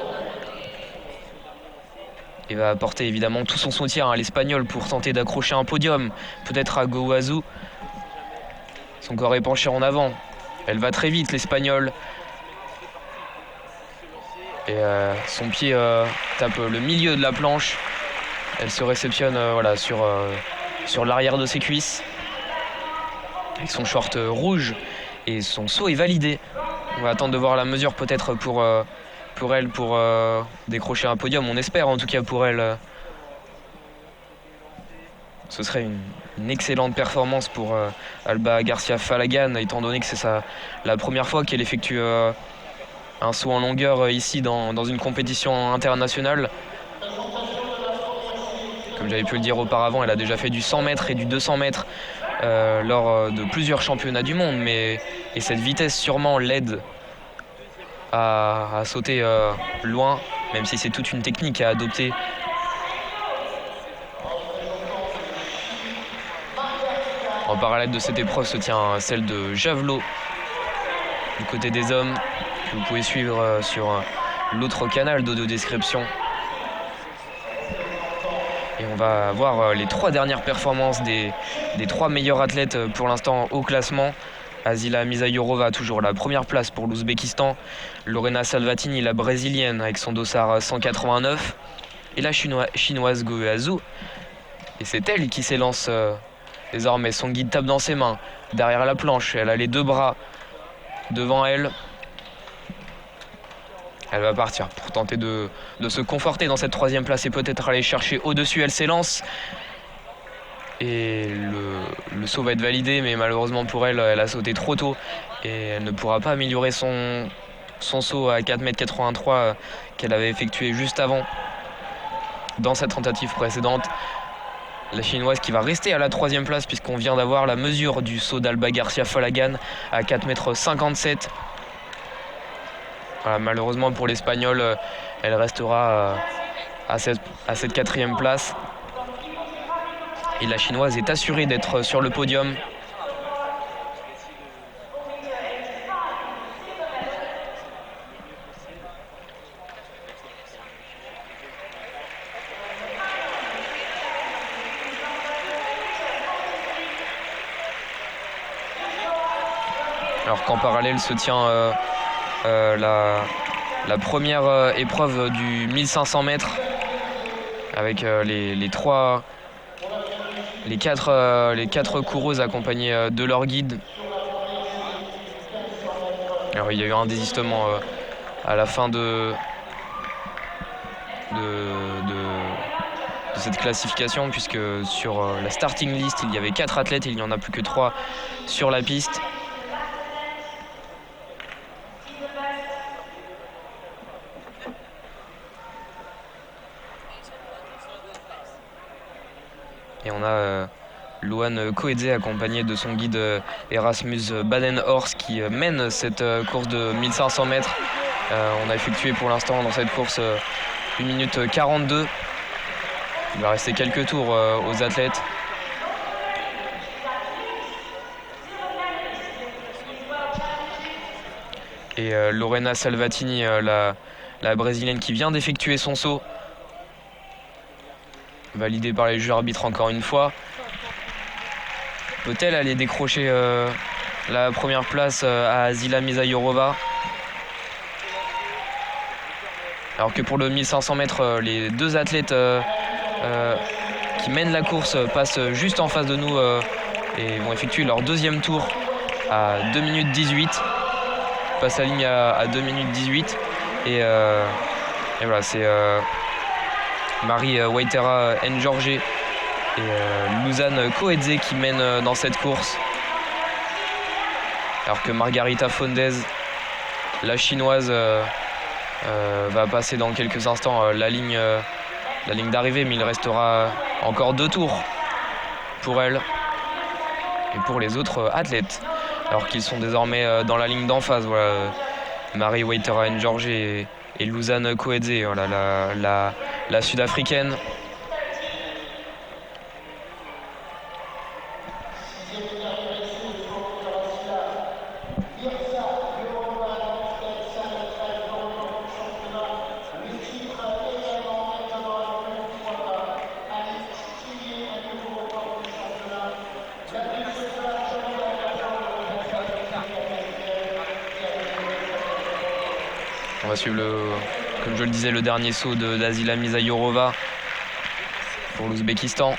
et va apporter évidemment tout son soutien à l'Espagnol pour tenter d'accrocher un podium, peut-être à Goazou. Son corps est penché en avant. Elle va très vite, l'Espagnol. Et son pied tape le milieu de la planche. Elle se réceptionne sur l'arrière de ses cuisses. Avec son short rouge. Et son saut est validé. On va attendre de voir la mesure peut-être pour elle, pour décrocher un podium. On espère en tout cas pour elle. Ce serait une excellente performance pour Alba Garcia Falayan, étant donné que c'est la première fois qu'elle effectue un saut en longueur ici dans une compétition internationale. Comme j'avais pu le dire auparavant, elle a déjà fait du 100 mètres et du 200 mètres lors de plusieurs championnats du monde. Et cette vitesse sûrement l'aide à sauter loin, même si c'est toute une technique à adopter. En parallèle de cette épreuve se tient celle de javelot du côté des hommes, que vous pouvez suivre sur l'autre canal d'audio description. Et on va voir les 3 dernières performances des 3 meilleurs athlètes pour l'instant au classement. Azila Misayorova, toujours la première place pour l'Ouzbékistan. Lorena Salvatini, la brésilienne, avec son dossard 189. Et la chinoise Goazou. Et c'est elle qui s'élance désormais. Son guide tape dans ses mains, derrière la planche. Elle a les 2 bras devant elle. Elle va partir pour tenter de se conforter dans cette 3e place et peut-être aller chercher au-dessus. Elle s'élance. Et le saut va être validé, mais malheureusement pour elle, elle a sauté trop tôt et elle ne pourra pas améliorer son saut à 4,83 m qu'elle avait effectué juste avant dans sa tentative précédente. La chinoise qui va rester à la 3e place puisqu'on vient d'avoir la mesure du saut d'Alba Garcia Falayan à 4,57 m. Voilà, malheureusement pour l'Espagnol, elle restera à cette 4e place. Et la chinoise est assurée d'être sur le podium. Alors qu'en parallèle se tient la première épreuve du 1500 mètres avec les 4 coureuses accompagnées de leur guide. Alors il y a eu un désistement à la fin de cette classification, puisque sur la starting list il y avait 4 athlètes et il n'y en a plus que 3 sur la piste. Et on a Luan Koedze accompagné de son guide Erasmus Badenhorst qui mène cette course de 1500 mètres. On a effectué pour l'instant dans cette course 1 minute 42. Il va rester quelques tours aux athlètes. Et Lorena Salvatini, la brésilienne qui vient d'effectuer son saut, validé par les juges arbitres encore une fois. Peut-elle aller décrocher la première place à Azila Misayorova? Alors que pour le 1500 mètres, les 2 athlètes qui mènent la course passent juste en face de nous et vont effectuer leur 2e tour à 2 minutes 18. Passe la ligne à 2 minutes 18. Et voilà, c'est Marie Waitera Njorge et Luzanne Coedze qui mènent dans cette course. Alors que Margarita Fondez, la chinoise, va passer dans quelques instants la ligne d'arrivée, mais il restera encore 2 tours pour elle et pour les autres athlètes, alors qu'ils sont désormais dans la ligne d'en face. Voilà, Marie Waitera Njorge et Luzanne Coedze, voilà, la sud-africaine. On va suivre, comme je le disais, le dernier saut d'Azila Misayorova pour l'Ouzbékistan.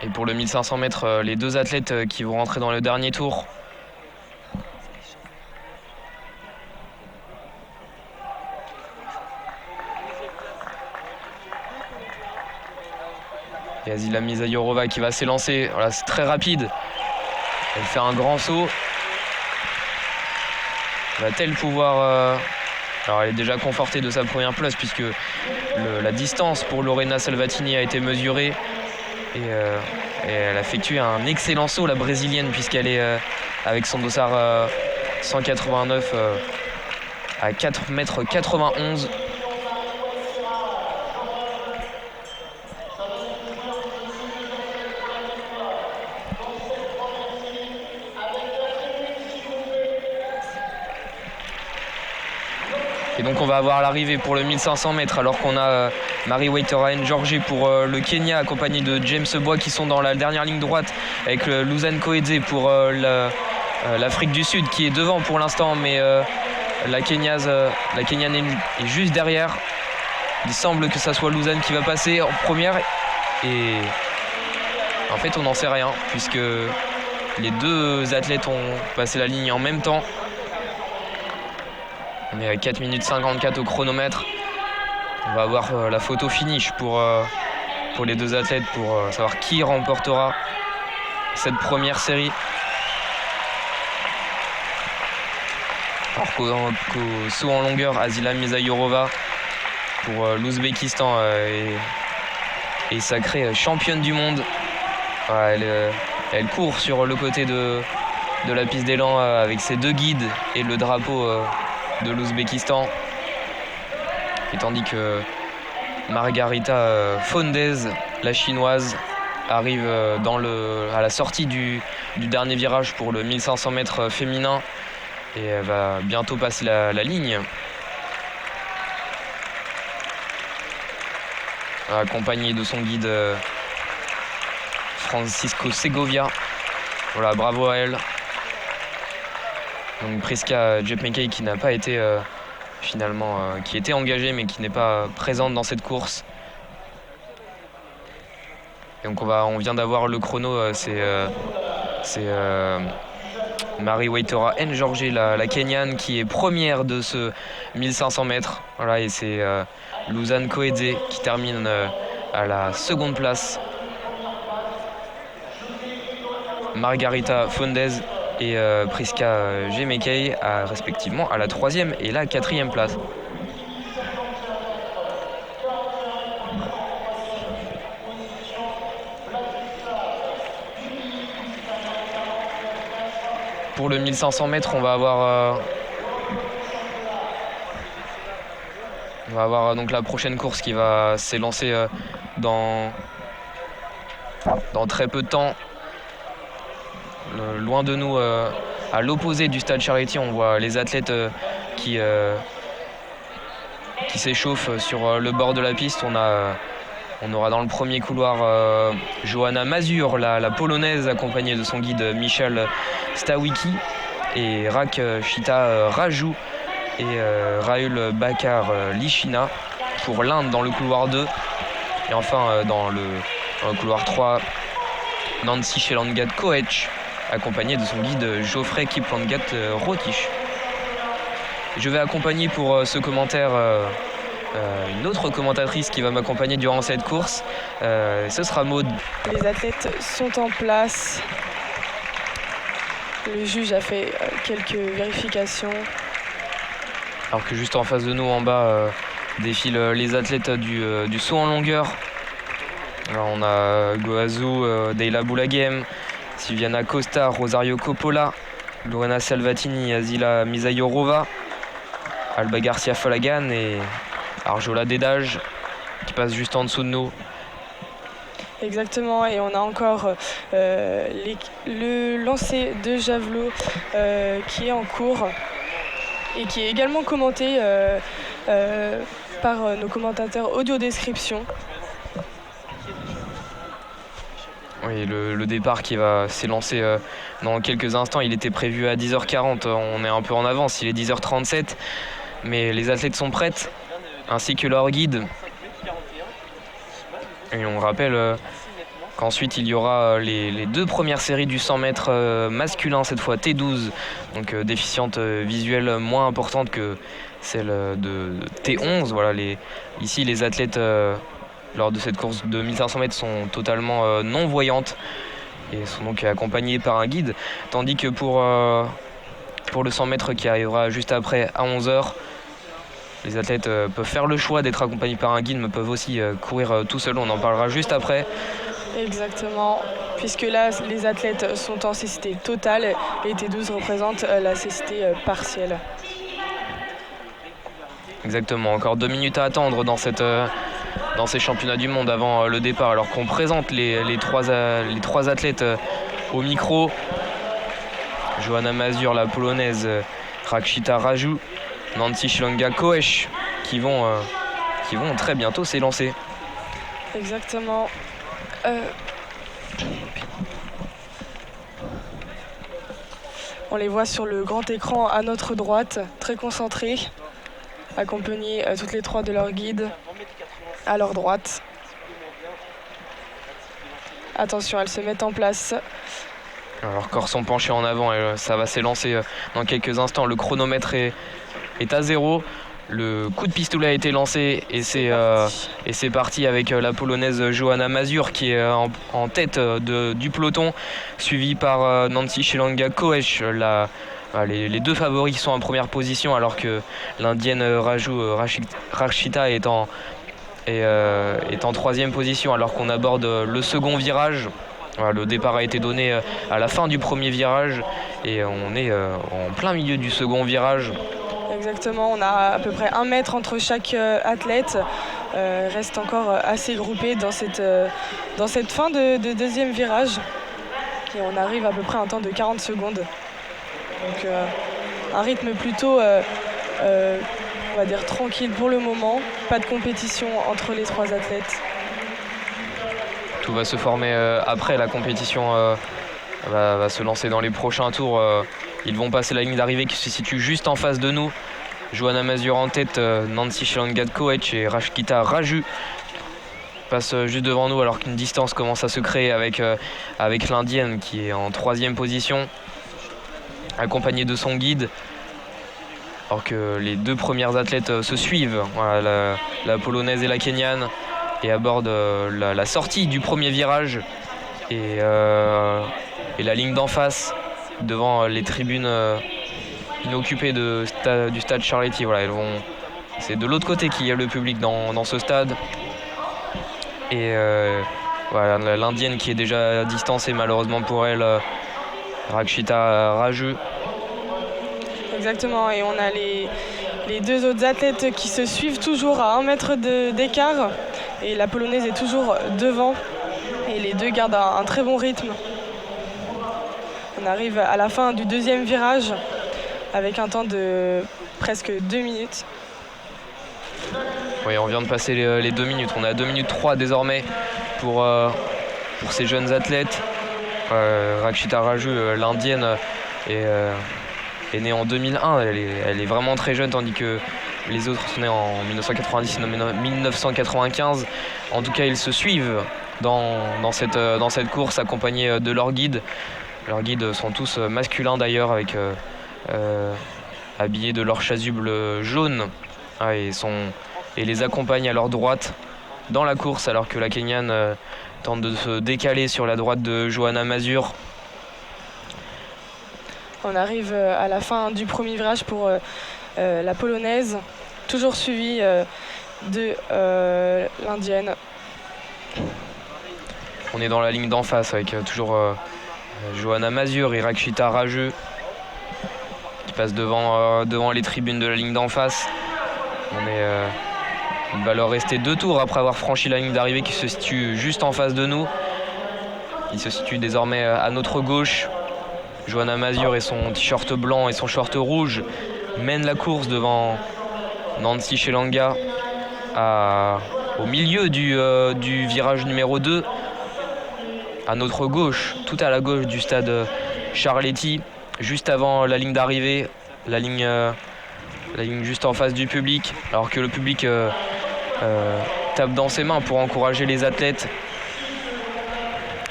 Et pour le 1500 mètres, les 2 athlètes qui vont rentrer dans le dernier tour. Et Azila Misayorova qui va s'élancer. Voilà, c'est très rapide. Elle fait un grand saut. Va-t-elle pouvoir... Alors elle est déjà confortée de sa première place puisque la distance pour Lorena Salvatini a été mesurée. Et elle a effectué un excellent saut, la brésilienne, puisqu'elle est avec son dossard 189 à 4,91 m. Et donc on va avoir l'arrivée pour le 1500 mètres, alors qu'on a Marie Waitera Njorge pour le Kenya, accompagné de James Bois qui sont dans la dernière ligne droite, avec Luzanne Coedze pour l'Afrique du Sud qui est devant pour l'instant, mais la Kenyane est juste derrière. Il semble que ça soit Luzanne qui va passer en première, et en fait on n'en sait rien puisque les 2 athlètes ont passé la ligne en même temps. On est à 4 minutes 54 au chronomètre. On va avoir la photo finish pour les 2 athlètes pour savoir qui remportera cette première série. Alors qu'au saut en longueur, Azila Misayorova pour l'Ouzbékistan est sacrée championne du monde. Voilà, elle court sur le côté de la piste d'élan avec ses 2 guides et le drapeau de l'Ouzbékistan. Et tandis que Margarita Fondez, la chinoise, arrive à la sortie du dernier virage pour le 1500 mètres féminin, et elle va bientôt passer la ligne, accompagnée de son guide Francisco Segovia. Voilà, bravo à elle. Donc Priska Jepmekay qui n'a pas été finalement, qui était engagée mais qui n'est pas présente dans cette course. Et donc on vient d'avoir le chrono, c'est Marie Waitera Njorge, la Kenyane, qui est première de ce 1500 mètres. Voilà, et c'est Luzanne Coedze qui termine à la seconde place. Margarita Fondez et Priska Jepmekay respectivement à la 3e et la 4e place. Pour le 1500 mètres, on va avoir donc la prochaine course qui va s'élancer dans très peu de temps. Loin de nous, à l'opposé du stade Charletti, on voit les athlètes qui s'échauffent sur le bord de la piste. On aura dans le premier couloir Johanna Mazur, la polonaise, accompagnée de son guide Michal Stawicki, et Rakshita Raju et Rahul Bakar Lichina pour l'Inde dans le couloir 2. Et enfin dans Dans le couloir 3, Nancy Shelangat Koech, accompagnée de son guide Geoffrey Kiplangat Rotich. Je vais accompagner pour ce commentaire une autre commentatrice qui va m'accompagner durant cette course. Ce sera Maud. Les athlètes sont en place. Le juge a fait quelques vérifications. Alors que juste en face de nous, en bas, défilent les athlètes du saut en longueur. Alors on a Goazou, Deila Boulaghem, Silviana Costa, Rosario Coppola, Lorena Salvatini, Azila Misayorova, Alba Garcia Falagan et Arjola Dedage qui passe juste en dessous de nous. Exactement, et on a encore le lancer de javelot qui est en cours et qui est également commenté par nos commentateurs audio description. Oui, le départ qui va s'élancer dans quelques instants, il était prévu à 10h40, on est un peu en avance, il est 10h37, mais les athlètes sont prêtes, ainsi que leur guide. Et on rappelle qu'ensuite il y aura les deux premières séries du 100 mètres masculin, cette fois T12, donc déficiente visuelle moins importante que celle de T11. Voilà, ici les athlètes lors de cette course de 1500 mètres sont totalement non-voyantes et sont donc accompagnées par un guide, tandis que pour le 100 mètres qui arrivera juste après à 11h, les athlètes peuvent faire le choix d'être accompagnés par un guide, mais peuvent aussi courir tout seuls. On en parlera juste après. Exactement, puisque là, les athlètes sont en cécité totale et T12 représente la cécité partielle. Exactement, encore 2 minutes à attendre dans ces championnats du monde avant le départ, alors qu'on présente les trois athlètes au micro. Johanna Mazur, la polonaise, Rakshita Raju, Nancy Shelangat Koech qui vont très bientôt s'élancer. Exactement. On les voit sur le grand écran à notre droite, très concentrés, accompagnés toutes les trois de leur guide à leur droite. Attention, elles se mettent en place. Leurs corps sont penchés en avant et ça va s'élancer dans quelques instants. Le chronomètre est à 0. Le coup de pistolet a été lancé et c'est parti avec la polonaise Johanna Mazur qui est en tête du peloton, suivie par Nancy Shelangat Koech. Les deux favoris sont en première position alors que l'indienne Rakshita est en troisième position alors qu'on aborde le second virage. Voilà, le départ a été donné à la fin du premier virage et on est en plein milieu du second virage. Exactement, on a à peu près 1 mètre entre chaque athlète. Reste encore assez groupé dans cette fin de deuxième virage. Et on arrive à peu près à un temps de 40 secondes. Donc un rythme plutôt, on va dire, tranquille pour le moment. Pas de compétition entre les trois athlètes. Tout va se former après la compétition. Va se lancer dans les prochains tours. Ils vont passer la ligne d'arrivée qui se situe juste en face de nous. Johanna Mazur en tête, Nancy Shelangat Koech et Rakshita Raju passent juste devant nous alors qu'une distance commence à se créer avec l'indienne qui est en troisième position, accompagnée de son guide. Alors que les deux premières athlètes se suivent, voilà, la polonaise et la kenyane, et abordent la sortie du premier virage et la ligne d'en face devant les tribunes inoccupées du stade Charletti. Voilà, c'est de l'autre côté qu'il y a le public dans ce stade. Et voilà, l'indienne qui est déjà distancée malheureusement pour elle, Rakshita Raju. Exactement, et on a les deux autres athlètes qui se suivent toujours à 1 mètre d'écart. Et la polonaise est toujours devant. Et les deux gardent un très bon rythme. On arrive à la fin du deuxième virage avec un temps de presque 2 minutes. Oui, on vient de passer les 2 minutes. On est à 2 minutes 3 désormais pour ces jeunes athlètes. Rakshita Raju, l'indienne, est née en 2001. Elle est vraiment très jeune, tandis que les autres sont nés en 1990 et 1995. En tout cas, ils se suivent dans cette course, accompagnés de leurs guides. Leurs guides sont tous masculins d'ailleurs, avec habillés de leur chasuble jaune, et les accompagnent à leur droite dans la course, alors que la Kenyane tente de se décaler sur la droite de Johanna Mazur. On arrive à la fin du premier virage pour la polonaise, toujours suivie de l'indienne. On est dans la ligne d'en face avec toujours Johanna Mazur et Rakshita Raju qui passent devant les tribunes de la ligne d'en face. Il va leur rester 2 tours après avoir franchi la ligne d'arrivée qui se situe juste en face de nous. Il se situe désormais à notre gauche. Johanna Mazur et son t-shirt blanc et son short rouge mènent la course devant Nancy Shelanga au milieu du virage numéro 2. À notre gauche, tout à la gauche du stade Charletti, juste avant la ligne d'arrivée, la ligne juste en face du public, alors que le public tape dans ses mains pour encourager les athlètes.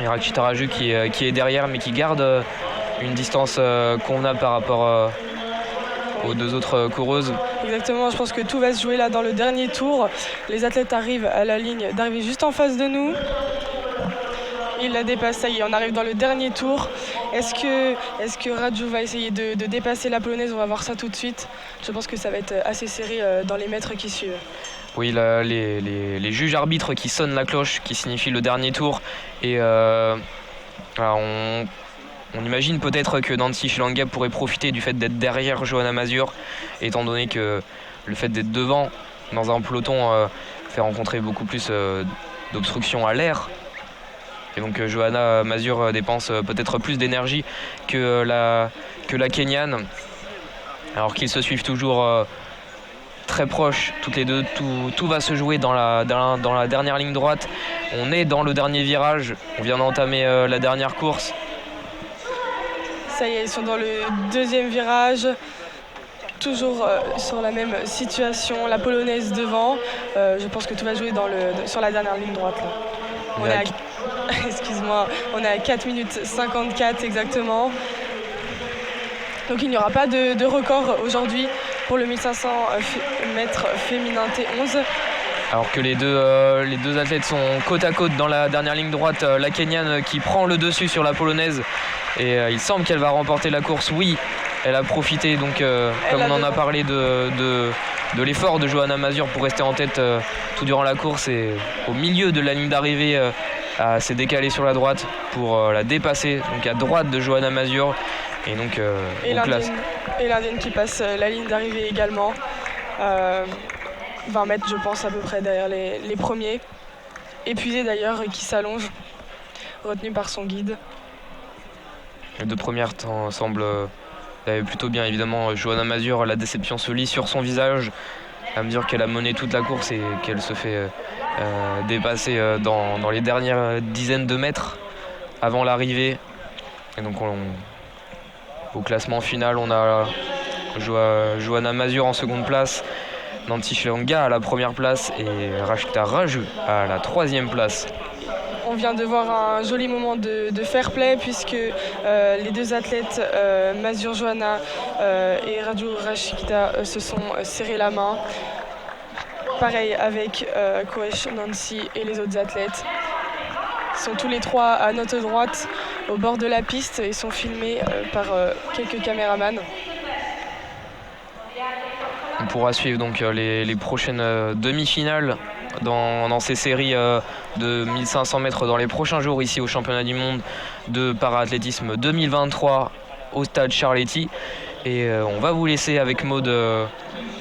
Et Rakshita Raju qui est derrière, mais qui garde une distance convenable par rapport aux 2 autres coureuses. Exactement, je pense que tout va se jouer là dans le dernier tour. Les athlètes arrivent à la ligne d'arrivée juste en face de nous. Ils la dépassent, ça y est, on arrive dans le dernier tour. Est-ce que Raju va essayer de dépasser la polonaise? On va voir ça tout de suite. Je pense que ça va être assez serré dans les mètres qui suivent. Oui, les juges arbitres qui sonnent la cloche, qui signifie le dernier tour. Et on imagine peut-être que Nancy Shelanga pourrait profiter du fait d'être derrière Johanna Mazur, étant donné que le fait d'être devant dans un peloton fait rencontrer beaucoup plus d'obstructions à l'air. Et donc Johanna Mazur dépense peut-être plus d'énergie que la Kenyane, alors qu'ils se suivent toujours très proches, toutes les deux. Tout va se jouer dans la dernière ligne droite. On est dans le dernier virage, on vient d'entamer la dernière course. Ça y est, ils sont dans le deuxième virage, toujours sur la même situation, la polonaise devant. Je pense que tout va jouer sur la dernière ligne droite. Là. Excuse-moi, on est à 4 minutes 54 exactement. Donc il n'y aura pas de record aujourd'hui pour le 1500 mètres féminin T11. Alors que les deux athlètes sont côte à côte dans la dernière ligne droite, la Kenyane qui prend le dessus sur la polonaise et il semble qu'elle va remporter la course. Oui, elle a profité, donc comme on en a parlé de l'effort de Johanna Mazur pour rester en tête tout durant la course, et au milieu de la ligne d'arrivée s'est décalée sur la droite pour la dépasser, donc à droite de Johanna Mazur. Et donc l'Indienne qui passe la ligne d'arrivée également. 20 mètres je pense à peu près derrière les premiers. Épuisé d'ailleurs et qui s'allonge, retenu par son guide. Les 2 premières temps semblent aller plutôt bien. Évidemment, Johanna Mazur, la déception se lit sur son visage à mesure qu'elle a mené toute la course et qu'elle se fait dépasser dans les dernières dizaines de mètres avant l'arrivée. Et donc au classement final, on a Johanna Mazur en seconde place, Nancy Shelanga à la première place et Rakshita Raju à la 3e place. On vient de voir un joli moment de fair play puisque les 2 athlètes, Mazur Johanna et Raju Rakshita, se sont serrés la main. Pareil avec Koech Nancy et les autres athlètes. Ils sont tous les 3 à notre droite au bord de la piste et sont filmés par quelques caméramans. On pourra suivre donc les prochaines demi-finales dans ces séries de 1500 mètres dans les prochains jours ici au championnat du monde de para-athlétisme 2023 au stade Charletti. Et on va vous laisser avec Maud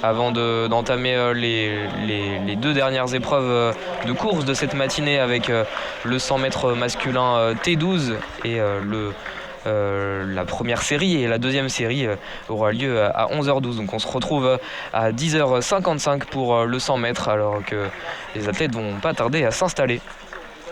avant d'entamer les 2 dernières épreuves de course de cette matinée avec le 100 mètres masculin T12 et la première série, et la deuxième série aura lieu à 11h12. Donc on se retrouve à 10h55 pour le 100 mètres alors que les athlètes vont pas tarder à s'installer.